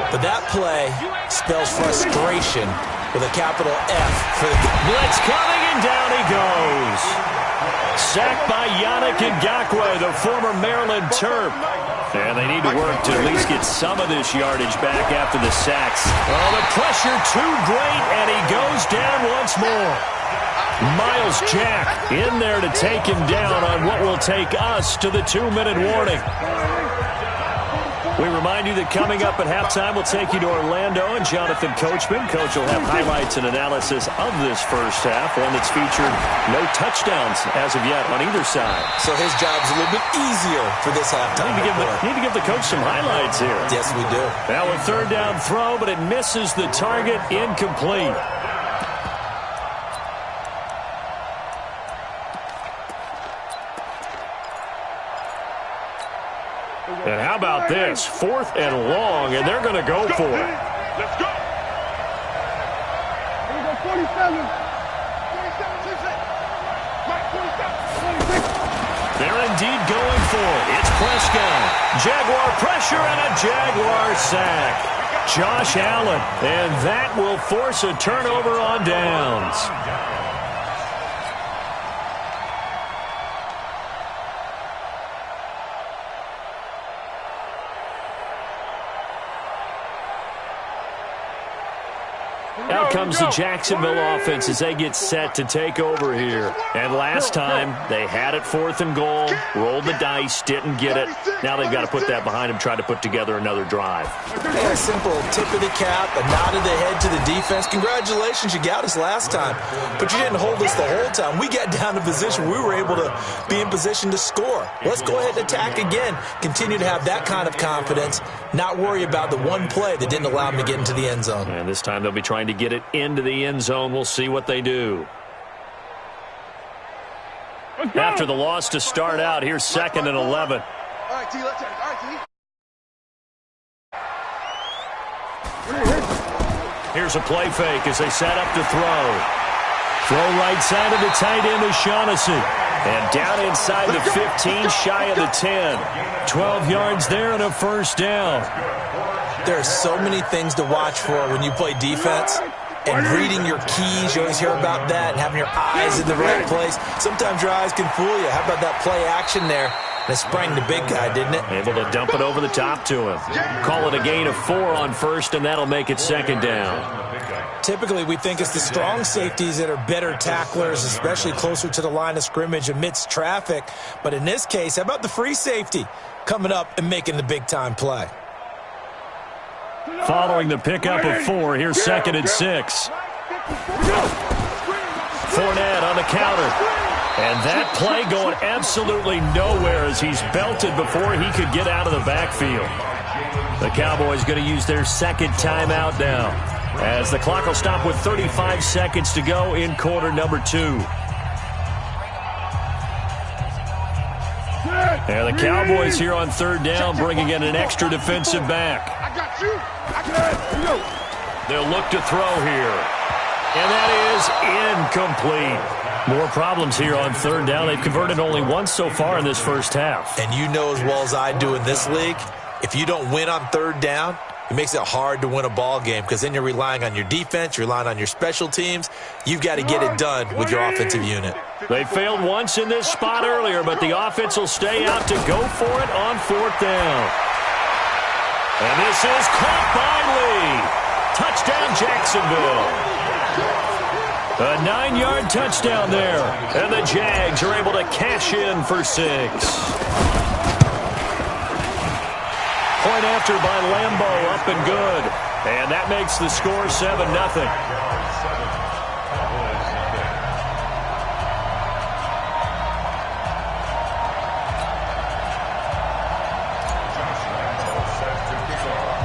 but that play spells frustration with a capital F for the blitz coming, and down he goes. Sacked by Yannick Ngakoue, the former Maryland Terp. And they need to work to at least get some of this yardage back after the sacks. Oh, the pressure too great, and he goes down once more. Miles Jack in there to take him down on what will take us to the 2-minute warning. We remind you that coming up at halftime, we'll take you to Orlando and Jonathan Coachman. Coach will have highlights and analysis of this first half, one that's featured no touchdowns as of yet on either side. So his job's a little bit easier for this halftime. Need to give the coach some highlights here. Yes, we do. Now a 3rd down throw, but it misses the target, incomplete. And how about this? 4th and long, and they're going to go for it. Let's go. Here we go, 47. 27. They're indeed going for it. It's Prescott. Jaguar pressure and a Jaguar sack. Josh Allen, and that will force a turnover on downs. Out comes the Jacksonville offense as they get set to take over here. And last time, they had it 4th and goal, rolled the dice, didn't get it. Now they've got to put that behind them, try to put together another drive. Yeah, a simple tip of the cap, a nod of the head to the defense. Congratulations, you got us last time. But you didn't hold us the whole time. We got down to position. We were able to be in position to score. Let's go ahead and attack again. Continue to have that kind of confidence, not worry about the one play that didn't allow them to get into the end zone. And this time they'll be trying to get it into the end zone. We'll see what they do. After the loss to start out, here's 2nd and 11. All right, T, let's take it. All right, T. Here's a play fake as they set up to throw. Throw right side of the tight end is Shaughnessy. And down inside the 15, shy of the 10. 12 yards there and a 1st down. There are so many things to watch for when you play defense. And reading your keys, you always hear about that, and having your eyes in the right place. Sometimes your eyes can fool you. How about that play action there? And it sprang the big guy, didn't it? Able to dump it over the top to him. Call it a gain of 4 on 1st, and that'll make it 2nd down. Typically, we think it's the strong safeties that are better tacklers, especially closer to the line of scrimmage amidst traffic. But in this case, how about the free safety coming up and making the big-time play? Following the pickup of 4, here's 2nd and 6. Fournette on the counter. And that play going absolutely nowhere as he's belted before he could get out of the backfield. The Cowboys going to use their 2nd timeout now, as the clock will stop with 35 seconds to go in quarter number 2. And the Cowboys here on 3rd down bringing in an extra defensive back. They'll look to throw here. And that is incomplete. More problems here on 3rd down. They've converted only once so far in this first half. And you know as well as I do in this league, if you don't win on 3rd down, it makes it hard to win a ball game because then you're relying on your defense, you're relying on your special teams. You've got to get it done with your offensive unit. They failed once in this spot earlier, but the offense will stay out to go for it on 4th down. And this is caught by Lee. Touchdown, Jacksonville. A 9-yard touchdown there. And the Jags are able to cash in for 6. point after by Lambeau, up and good. And that makes the score 7-0.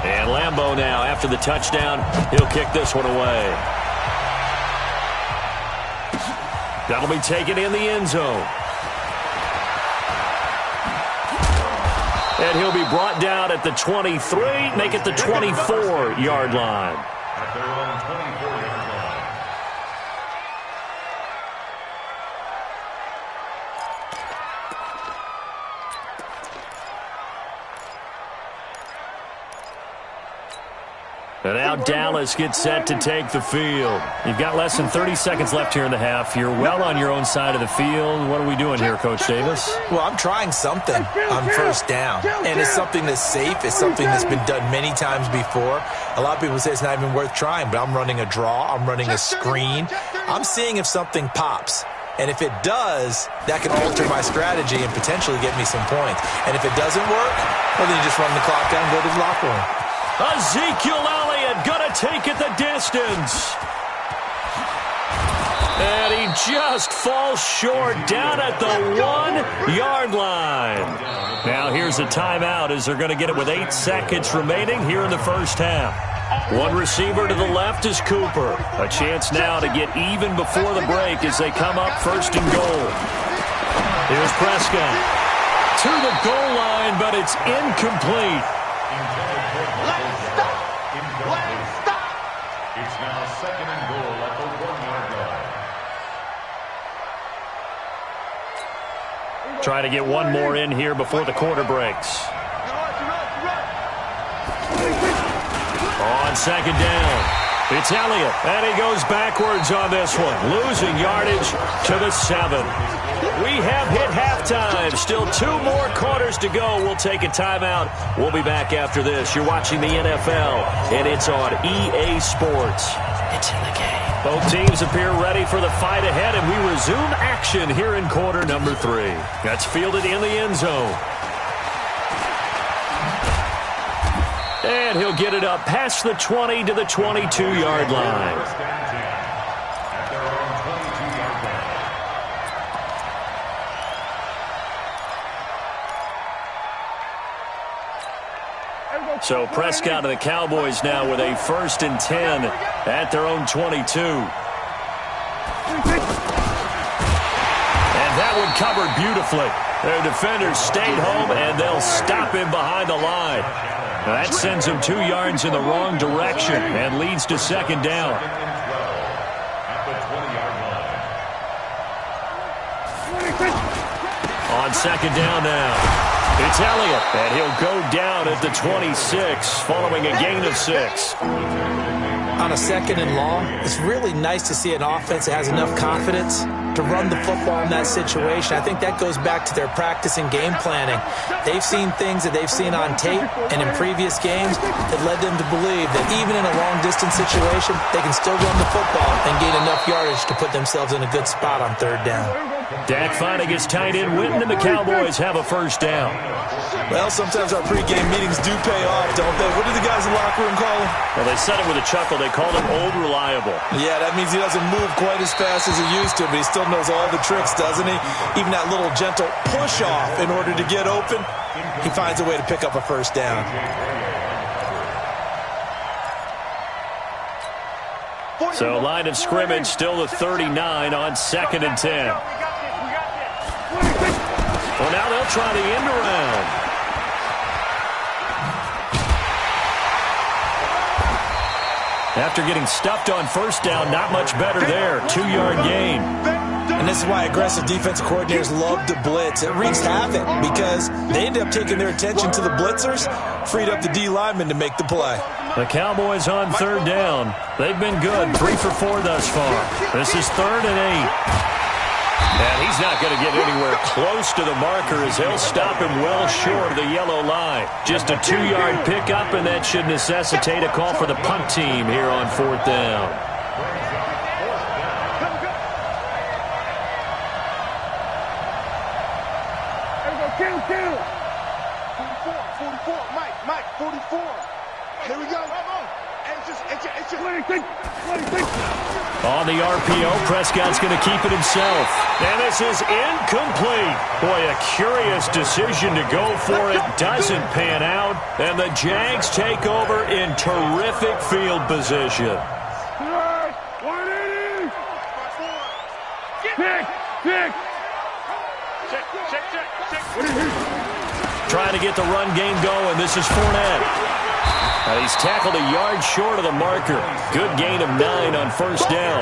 And Lambeau now, after the touchdown, he'll kick this one away. That'll be taken in the end zone. And he'll be brought down at the 23, make it the 24-yard line. At their own 24-yard line. And now Dallas gets set to take the field. You've got less than 30 seconds left here in the half. You're well on your own side of the field. What are we doing here, Coach Davis? Well, I'm trying something on first down, and it's something that's safe. It's something that's been done many times before. A lot of people say it's not even worth trying, but I'm running a draw. I'm running a screen. I'm seeing if something pops. And if it does, that can alter my strategy and potentially get me some points. And if it doesn't work, well, then you just run the clock down and go to the locker room. Ezekiel Elliott gonna take it the distance. And he just falls short down at the 1-yard line. Now here's a timeout as they're going to get it with 8 seconds remaining here in the first half. One receiver to the left is Cooper. A chance now to get even before the break as they come up first and goal. Here's Prescott. To the goal line, but it's incomplete. It's now second and goal at the 1-yard line. Try to get one more in here before the quarter breaks. On second down, it's Elliott, and he goes backwards on this one, losing yardage to the 7. We have hit halftime. Still 2 more quarters to go. We'll take a timeout. We'll be back after this. You're watching the NFL, and it's on EA Sports. It's in the game. Both teams appear ready for the fight ahead, and we resume action here in quarter number 3. That's fielded in the end zone. And he'll get it up past the 20 to the 22-yard line. First and 10 at their own 22-yard line. So Prescott and the Cowboys now with a 1st and 10 at their own 22. And that one covered beautifully. Their defenders stayed home, and they'll stop him behind the line. Now that sends him 2 yards in the wrong direction and leads to second down. At the 20-yard line. On second down now, it's Elliott, and he'll go down at the 26 following a gain of 6. On a second and long, it's really nice to see an offense that has enough confidence to run the football in that situation. I think that goes back to their practice and game planning. They've seen things that they've seen on tape and in previous games that led them to believe that even in a long-distance situation, they can still run the football and gain enough yardage to put themselves in a good spot on third down. Dak finally gets tight end Witten, and the Cowboys have a first down. Well, sometimes our pregame meetings do pay off, don't they? What do the guys in the locker room call him? Well, they said it with a chuckle. They called him Old Reliable. Yeah, that means he doesn't move quite as fast as he used to, but he still knows all the tricks, doesn't he? Even that little gentle push-off in order to get open, he finds a way to pick up a first down. So line of scrimmage still the 39 on 2nd and 10. Well, now they'll try the end around. After getting stuffed on first down, not much better there. 2-yard gain. And this is why aggressive defensive coordinators love to blitz. It wreaks havoc because they end up taking their attention to the blitzers, freed up the D linemen to make the play. The Cowboys on third down. They've been good, 3 for 4 thus far. This is 3rd and 8. And he's not going to get anywhere close to the marker as they'll stop him well short of the yellow line. Just a 2-yard pickup, and that should necessitate a call for the punt team here on 4th down. There we go, kill. 44, Mike. Mike, 44. Here we go. On the RPO, Prescott's going to keep it himself. And this is incomplete. Boy, a curious decision to go for it. Doesn't pan out. And the Jags take over in terrific field position. Trying to get the run game going. This is Fournette. He's tackled a yard short of the marker. Good gain of 9 on first down.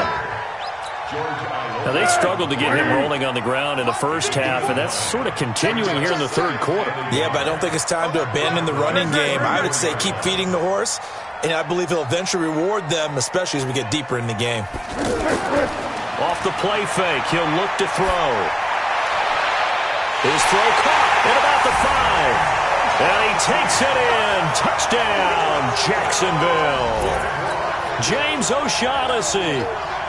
Now, they struggled to get him rolling on the ground in the first half, and that's sort of continuing here in the third quarter. Yeah, but I don't think it's time to abandon the running game. I would say keep feeding the horse, and I believe he'll eventually reward them, especially as we get deeper in the game. Off the play fake, he'll look to throw. His throw caught at about the 5. And he takes it in. Touchdown, Jacksonville. James O'Shaughnessy,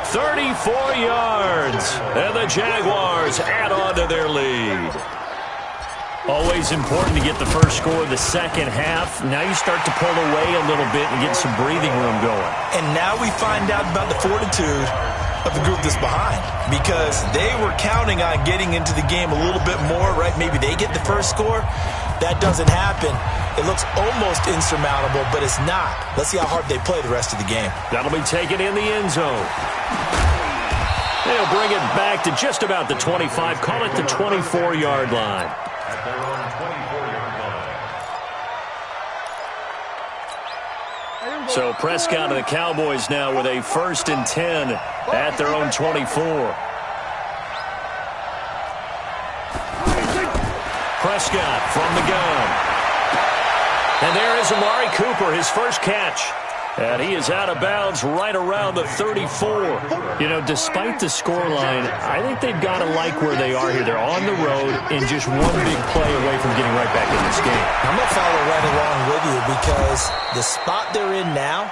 34 yards. And the Jaguars add on to their lead. Always important to get the first score of the second half. Now you start to pull away a little bit and get some breathing room going. And now we find out about the fortitude of the group that's behind, because they were counting on getting into the game a little bit more, right? Maybe they get the first score. That doesn't happen. It looks almost insurmountable, but it's not. Let's see how hard they play the rest of the game. That'll be taken in the end zone. They'll bring it back to just about the 25. Call it the 24-yard line. At their own 24-yard line. So Prescott and the Cowboys now with a 1st and 10 at their own 24. Prescott from the gun. And there is Amari Cooper, his first catch. And he is out of bounds right around the 34. You know, despite the scoreline, I think they've got to like where they are here. They're on the road and just one big play away from getting right back in this game. I'm going to follow right along with you, because the spot they're in now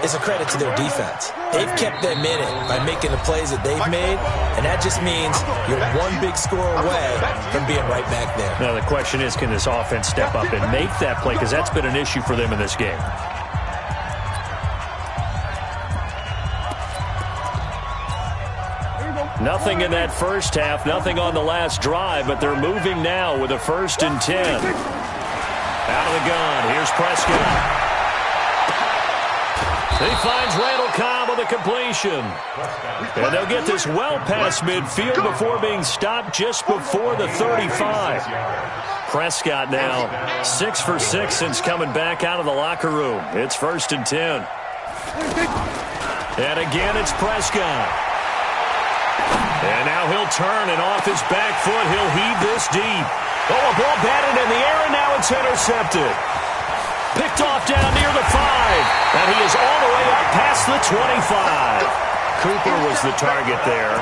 is a credit to their defense. They've kept them in it by making the plays that they've made, and that just means you're one big score away from being right back there. Now, the question is, can this offense step up and make that play? Because that's been an issue for them in this game. Nothing in that first half, nothing on the last drive, but they're moving now with a 1st and 10. Out of the gun, here's Prescott. He finds Randall Cobb with a completion. And they'll get this well past midfield before being stopped just before the 35. Prescott now 6 for 6 since coming back out of the locker room. It's 1st and 10. And again, it's Prescott. And now he'll turn, and off his back foot, he'll heave this deep. Oh, a ball batted in the air, and now it's intercepted. Picked off down near the 5. And he is all the way up past the 25. Cooper was the target there.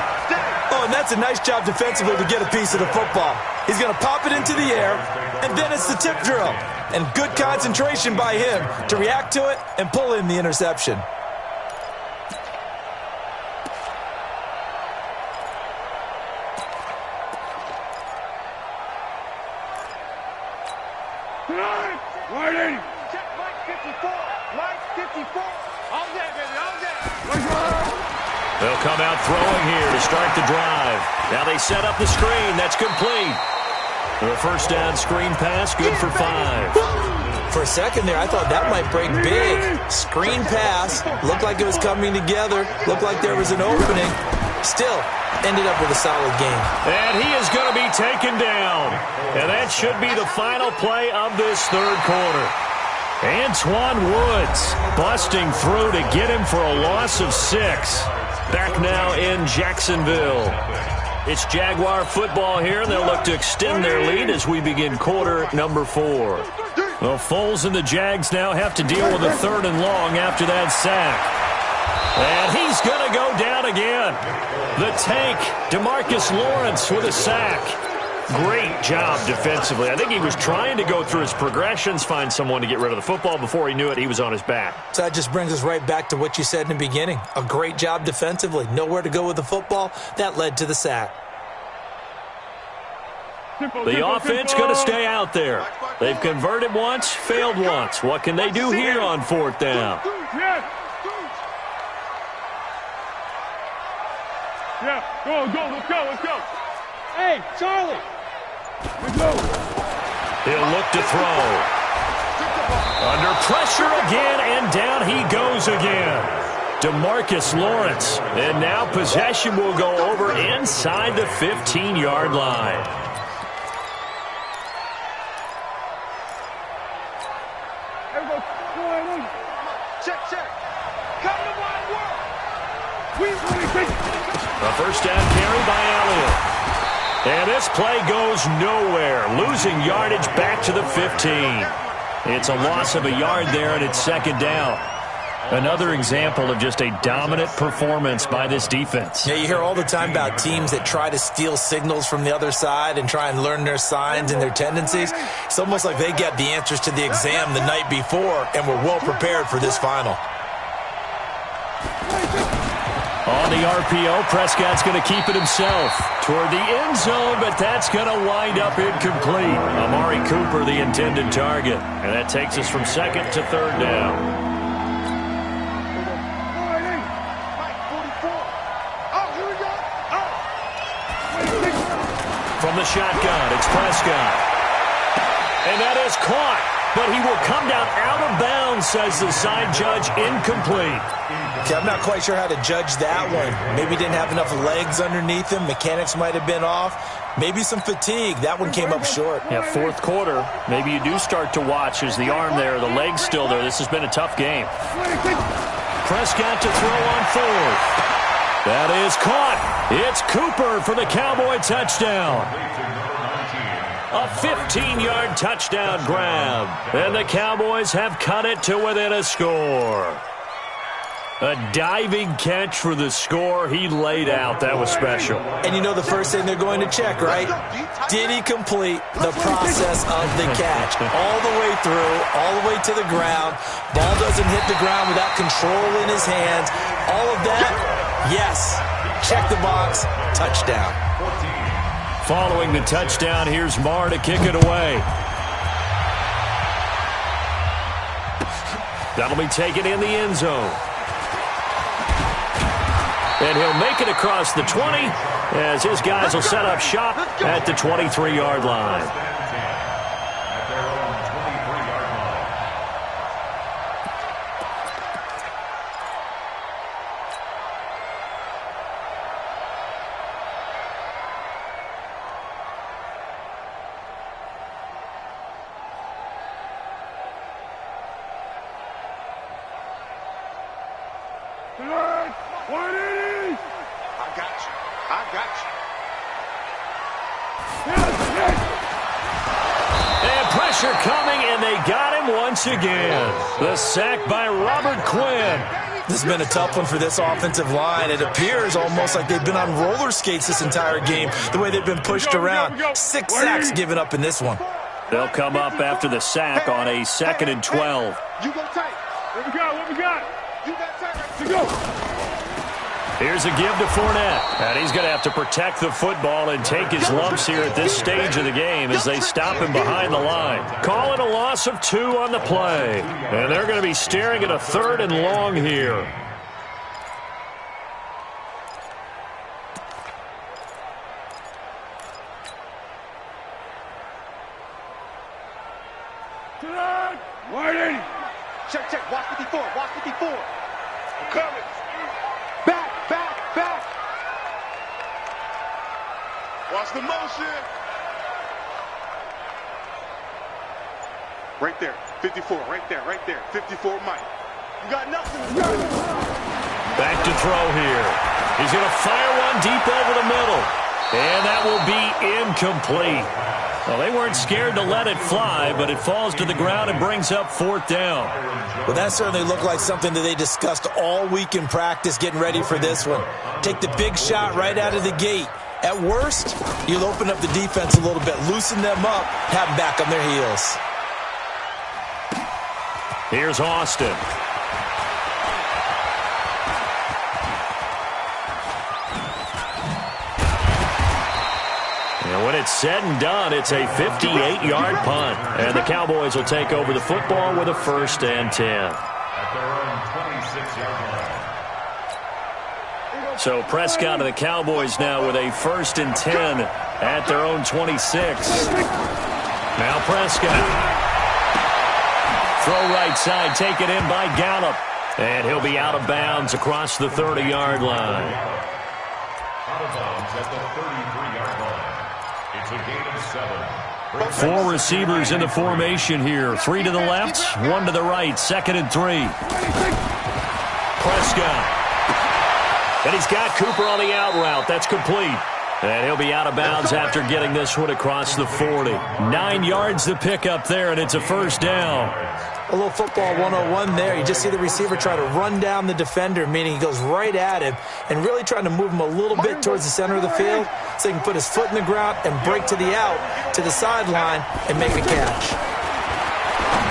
Oh, and that's a nice job defensively to get a piece of the football. He's going to pop it into the air, and then it's the tip drill. And good concentration by him to react to it and pull in the interception. They'll come out throwing here to start the drive. Now they set up the screen. That's complete. The 1st down screen pass, good for 5. For a second there, I thought that might break big. Screen pass. Looked like it was coming together. Looked like there was an opening. Still, ended up with a solid game. And he is going to be taken down. And that should be the final play of this third quarter. Antoine Woods busting through to get him for a loss of 6. Back now in Jacksonville. It's Jaguar football here, and they'll look to extend their lead as we begin quarter number 4. Well, Foles and the Jags now have to deal with a 3rd and long after that sack. And he's going to go down again. The tank, DeMarcus Lawrence with a sack. Great job defensively. I think he was trying to go through his progressions, find someone to get rid of the football. Before he knew it, he was on his back. So that just brings us right back to what you said in the beginning. A great job defensively. Nowhere to go with the football. That led to the sack. The offense going to stay out there. They've converted once, failed once. What can they do here on 4th down? Yeah, go, let's go. Hey, Charlie. Let's go. He'll look to throw. Under pressure again, and down he goes again. DeMarcus Lawrence. And now possession will go over inside the 15-yard line. Check. Come to wide world. A first down carry by Elliott. And this play goes nowhere, losing yardage back to the 15. It's a loss of a yard there, and it's 2nd down. Another example of just a dominant performance by this defense. Yeah, you hear all the time about teams that try to steal signals from the other side and try and learn their signs and their tendencies. It's almost like they get the answers to the exam the night before and were well prepared for this final. On the RPO, Prescott's going to keep it himself toward the end zone, but that's going to wind up incomplete. Amari Cooper, the intended target. And that takes us from 2nd to 3rd down. From the shotgun, it's Prescott. And that is caught, but he will come down out of bounds, says the side judge, incomplete. Okay, I'm not quite sure how to judge that one. Maybe didn't have enough legs underneath him. Mechanics might have been off. Maybe some fatigue. That one came up short. Yeah, 4th quarter. Maybe you do start to watch as the arm there, the leg's still there. This has been a tough game. Prescott to throw on 4th. That is caught. It's Cooper for the Cowboy touchdown. A 15-yard touchdown grab. And the Cowboys have cut it to within a score. A diving catch for the score. He laid out. That was special. And you know the first thing they're going to check, right? Did he complete the process of the catch? All the way through, all the way to the ground. Ball doesn't hit the ground without control in his hands. All of that, yes. Check the box. Touchdown. Following the touchdown, here's Marr to kick it away. That'll be taken in the end zone. And he'll make it across the 20 as his guys will set up shop at the 23-yard line. Coming, and they got him once again. The sack by Robert Quinn. This has been a tough one for this offensive line. It appears almost like they've been on roller skates this entire game, the way they've been pushed around. 6 sacks given up in this one. They'll come up after the sack on a 2nd and 12. You go tight. What we got? You got tight. Let's go. Here's a give to Fournette. And he's going to have to protect the football and take his lumps here at this stage of the game as they stop him behind the line. Call it a loss of 2 on the play. And they're going to be staring at a 3rd and long here. Wide 80. Check. Watch 54. I'm coming. Back. Watch the motion. Right there. 54. Right there. 54 Mike. You got nothing. Back to throw here. He's going to fire one deep over the middle. And that will be incomplete. Well, they weren't scared to let it fly, but it falls to the ground and brings up 4th down. Well, that certainly looked like something that they discussed all week in practice getting ready for this one. Take the big shot right out of the gate. At worst, you'll open up the defense a little bit, loosen them up, have them back on their heels. Here's Austin. And when it's said and done, it's a 58-yard punt. And the Cowboys will take over the football with a 1st and 10. At their own 26-yard line. So Prescott and the Cowboys now with a 1st and 10 at their own 26. Now Prescott. Throw right side, taken in by Gallup. And he'll be out of bounds across the 30-yard line. Out of bounds at the 33-yard line. It's a gain of 7. 4 receivers in the formation here. 3 to the left, 1 to the right. 2nd and 3. Prescott. And he's got Cooper on the out route. That's complete. And he'll be out of bounds after getting this one across the 40. 9 yards to pick up there, and it's a 1st down. A little football 101 there. You just see the receiver try to run down the defender, meaning he goes right at him and really trying to move him a little bit towards the center of the field so he can put his foot in the ground and break to the out, to the sideline, and make a catch.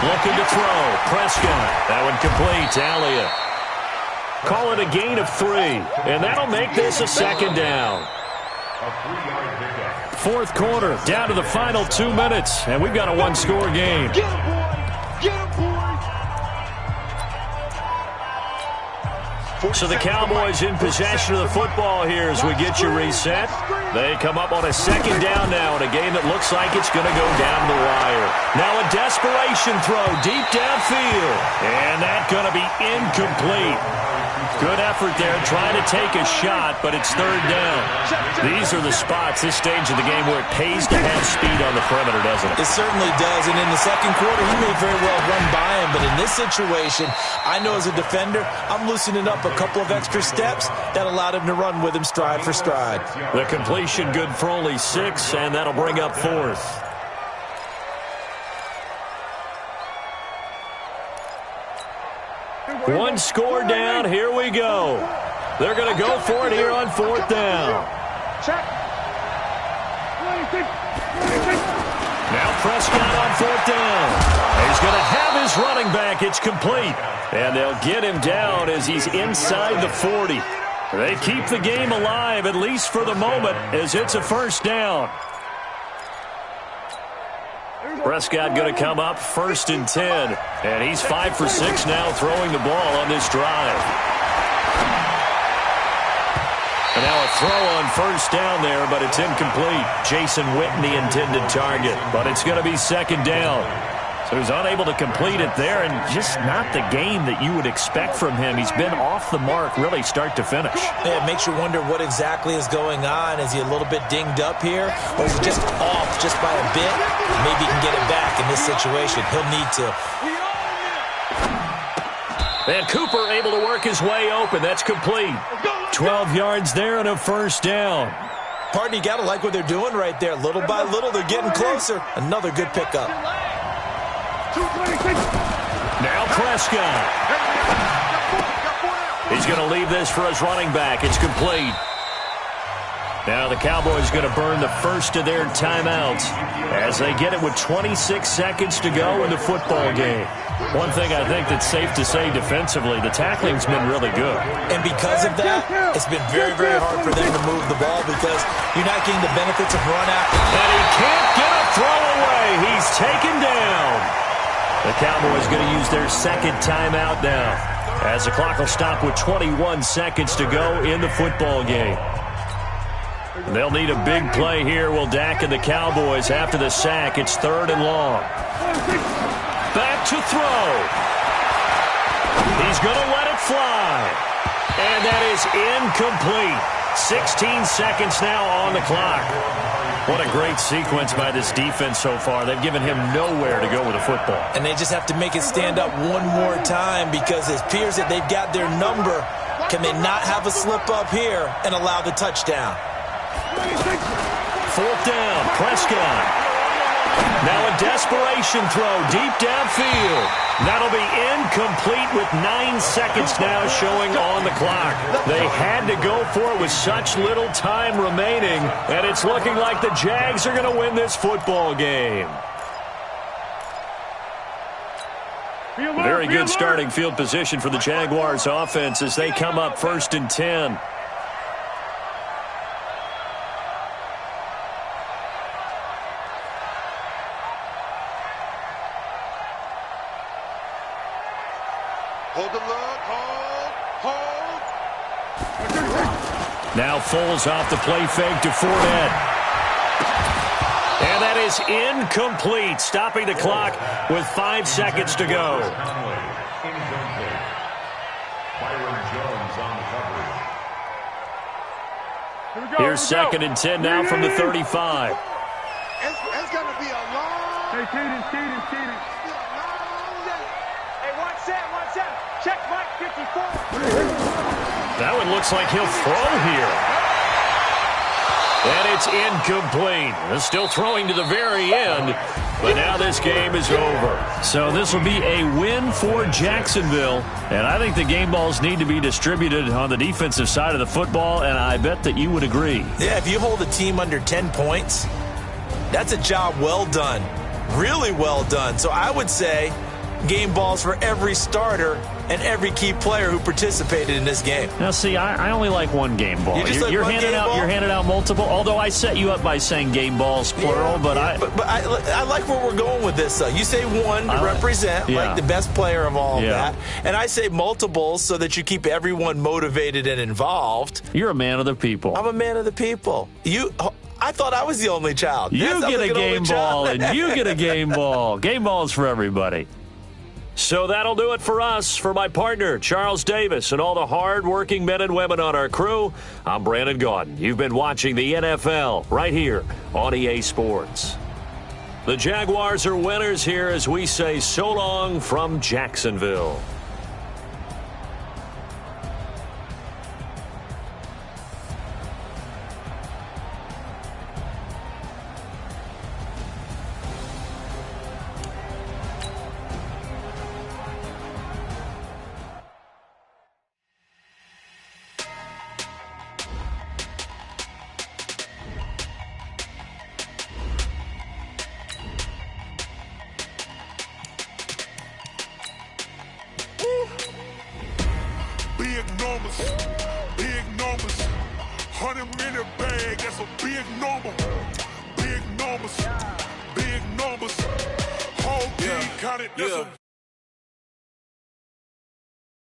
Looking to throw. Prescott. That one complete to Elliott. Call it a gain of 3, and that'll make this a 2nd down. A 3-yard pickup. 4th quarter, down to the final 2 minutes, and we've got a 1-score game. Get him, boy! Get him, boy! So the Cowboys in possession of the football here as we get you reset. They come up on a 2nd down now in a game that looks like it's going to go down the wire. Now a desperation throw deep downfield, and that's going to be incomplete. Good effort there, trying to take a shot, but it's 3rd down. These are the spots, this stage of the game, where it pays to have speed on the perimeter, doesn't it? It certainly does, and in the 2nd quarter, he may very well run by him, but in this situation, I know as a defender, I'm loosening up a couple of extra steps that allowed him to run with him stride for stride. The completion good for only 6, and that'll bring up 4th. One score down, here we go. They're going to go for it here on 4th down. Now Prescott on 4th down. He's going to have his running back. It's complete. And they'll get him down as he's inside the 40. They keep the game alive, at least for the moment, as it's a 1st down. Prescott going to come up 1st and 10. And he's 5 for 6 now throwing the ball on this drive. And now a throw on 1st down there, but it's incomplete. Jason Witten, the intended target. But it's going to be 2nd down. So he's unable to complete it there, and just not the game that you would expect from him. He's been off the mark really start to finish. Yeah, it makes you wonder what exactly is going on. Is he a little bit dinged up here, or is he just off just by a bit? Maybe he can get it back in this situation. He'll need to. And Cooper able to work his way open. That's complete. 12 yards there and a 1st down. Pardon, you got to like what they're doing right there. Little by little, they're getting closer. Another good pickup. Now Prescott. He's going to leave this for his running back. It's complete. Now the Cowboys going to burn the first of their timeouts as they get it with 26 seconds to go in the football game. One thing I think that's safe to say defensively, the tackling's been really good. And because of that, it's been very, very hard for them to move the ball because you're not getting the benefits of run out. And he can't get a throw away. He's taken down. The Cowboys going to use their 2nd timeout now as the clock will stop with 21 seconds to go in the football game. They'll need a big play here. Will Dak and the Cowboys after the sack. It's 3rd and long. Back to throw. He's going to let it fly. And that is incomplete. 16 seconds now on the clock. What a great sequence by this defense so far. They've given him nowhere to go with the football. And they just have to make it stand up one more time because it appears that they've got their number. Can they not have a slip up here and allow the touchdown? 4th down, Prescott. Now a desperation throw deep downfield. That'll be incomplete with 9 seconds now showing on the clock. They had to go for it with such little time remaining, and it's looking like the Jags are going to win this football game. Very good starting field position for the Jaguars offense as they come up 1st and 10. Hold the look. Hold. Now Foles off the play fake to Fournette. And that is incomplete, stopping the clock with 5 seconds to go. Here's 2nd and 10 now from the 35. It's going to be a long... Hey, Keaton. Hey, 1-7. Check Mike 54. That one looks like he'll throw here. And it's incomplete. They're still throwing to the very end, but now this game is over. So this will be a win for Jacksonville, and I think the game balls need to be distributed on the defensive side of the football, and I bet that you would agree. Yeah, if you hold a team under 10 points, that's a job well done, really well done. So I would say game balls for every starter and every key player who participated in this game. Now, see, I only like one game ball. You're handing out multiple, although I set you up by saying game balls, plural. But I like where we're going with this, though. You say one to represent, like the best player of all of that. And I say multiples so that you keep everyone motivated and involved. You're a man of the people. I'm a man of the people. I thought I was the only child. You get a game ball, and you get a game ball. Game balls for everybody. So that'll do it for us. For my partner, Charles Davis, and all the hard-working men and women on our crew, I'm Brandon Gaudin. You've been watching the NFL right here on EA Sports. The Jaguars are winners here as we say so long from Jacksonville. Big numbers, 100 in the bag, that's a big number. Big numbers, whole team counted, that's a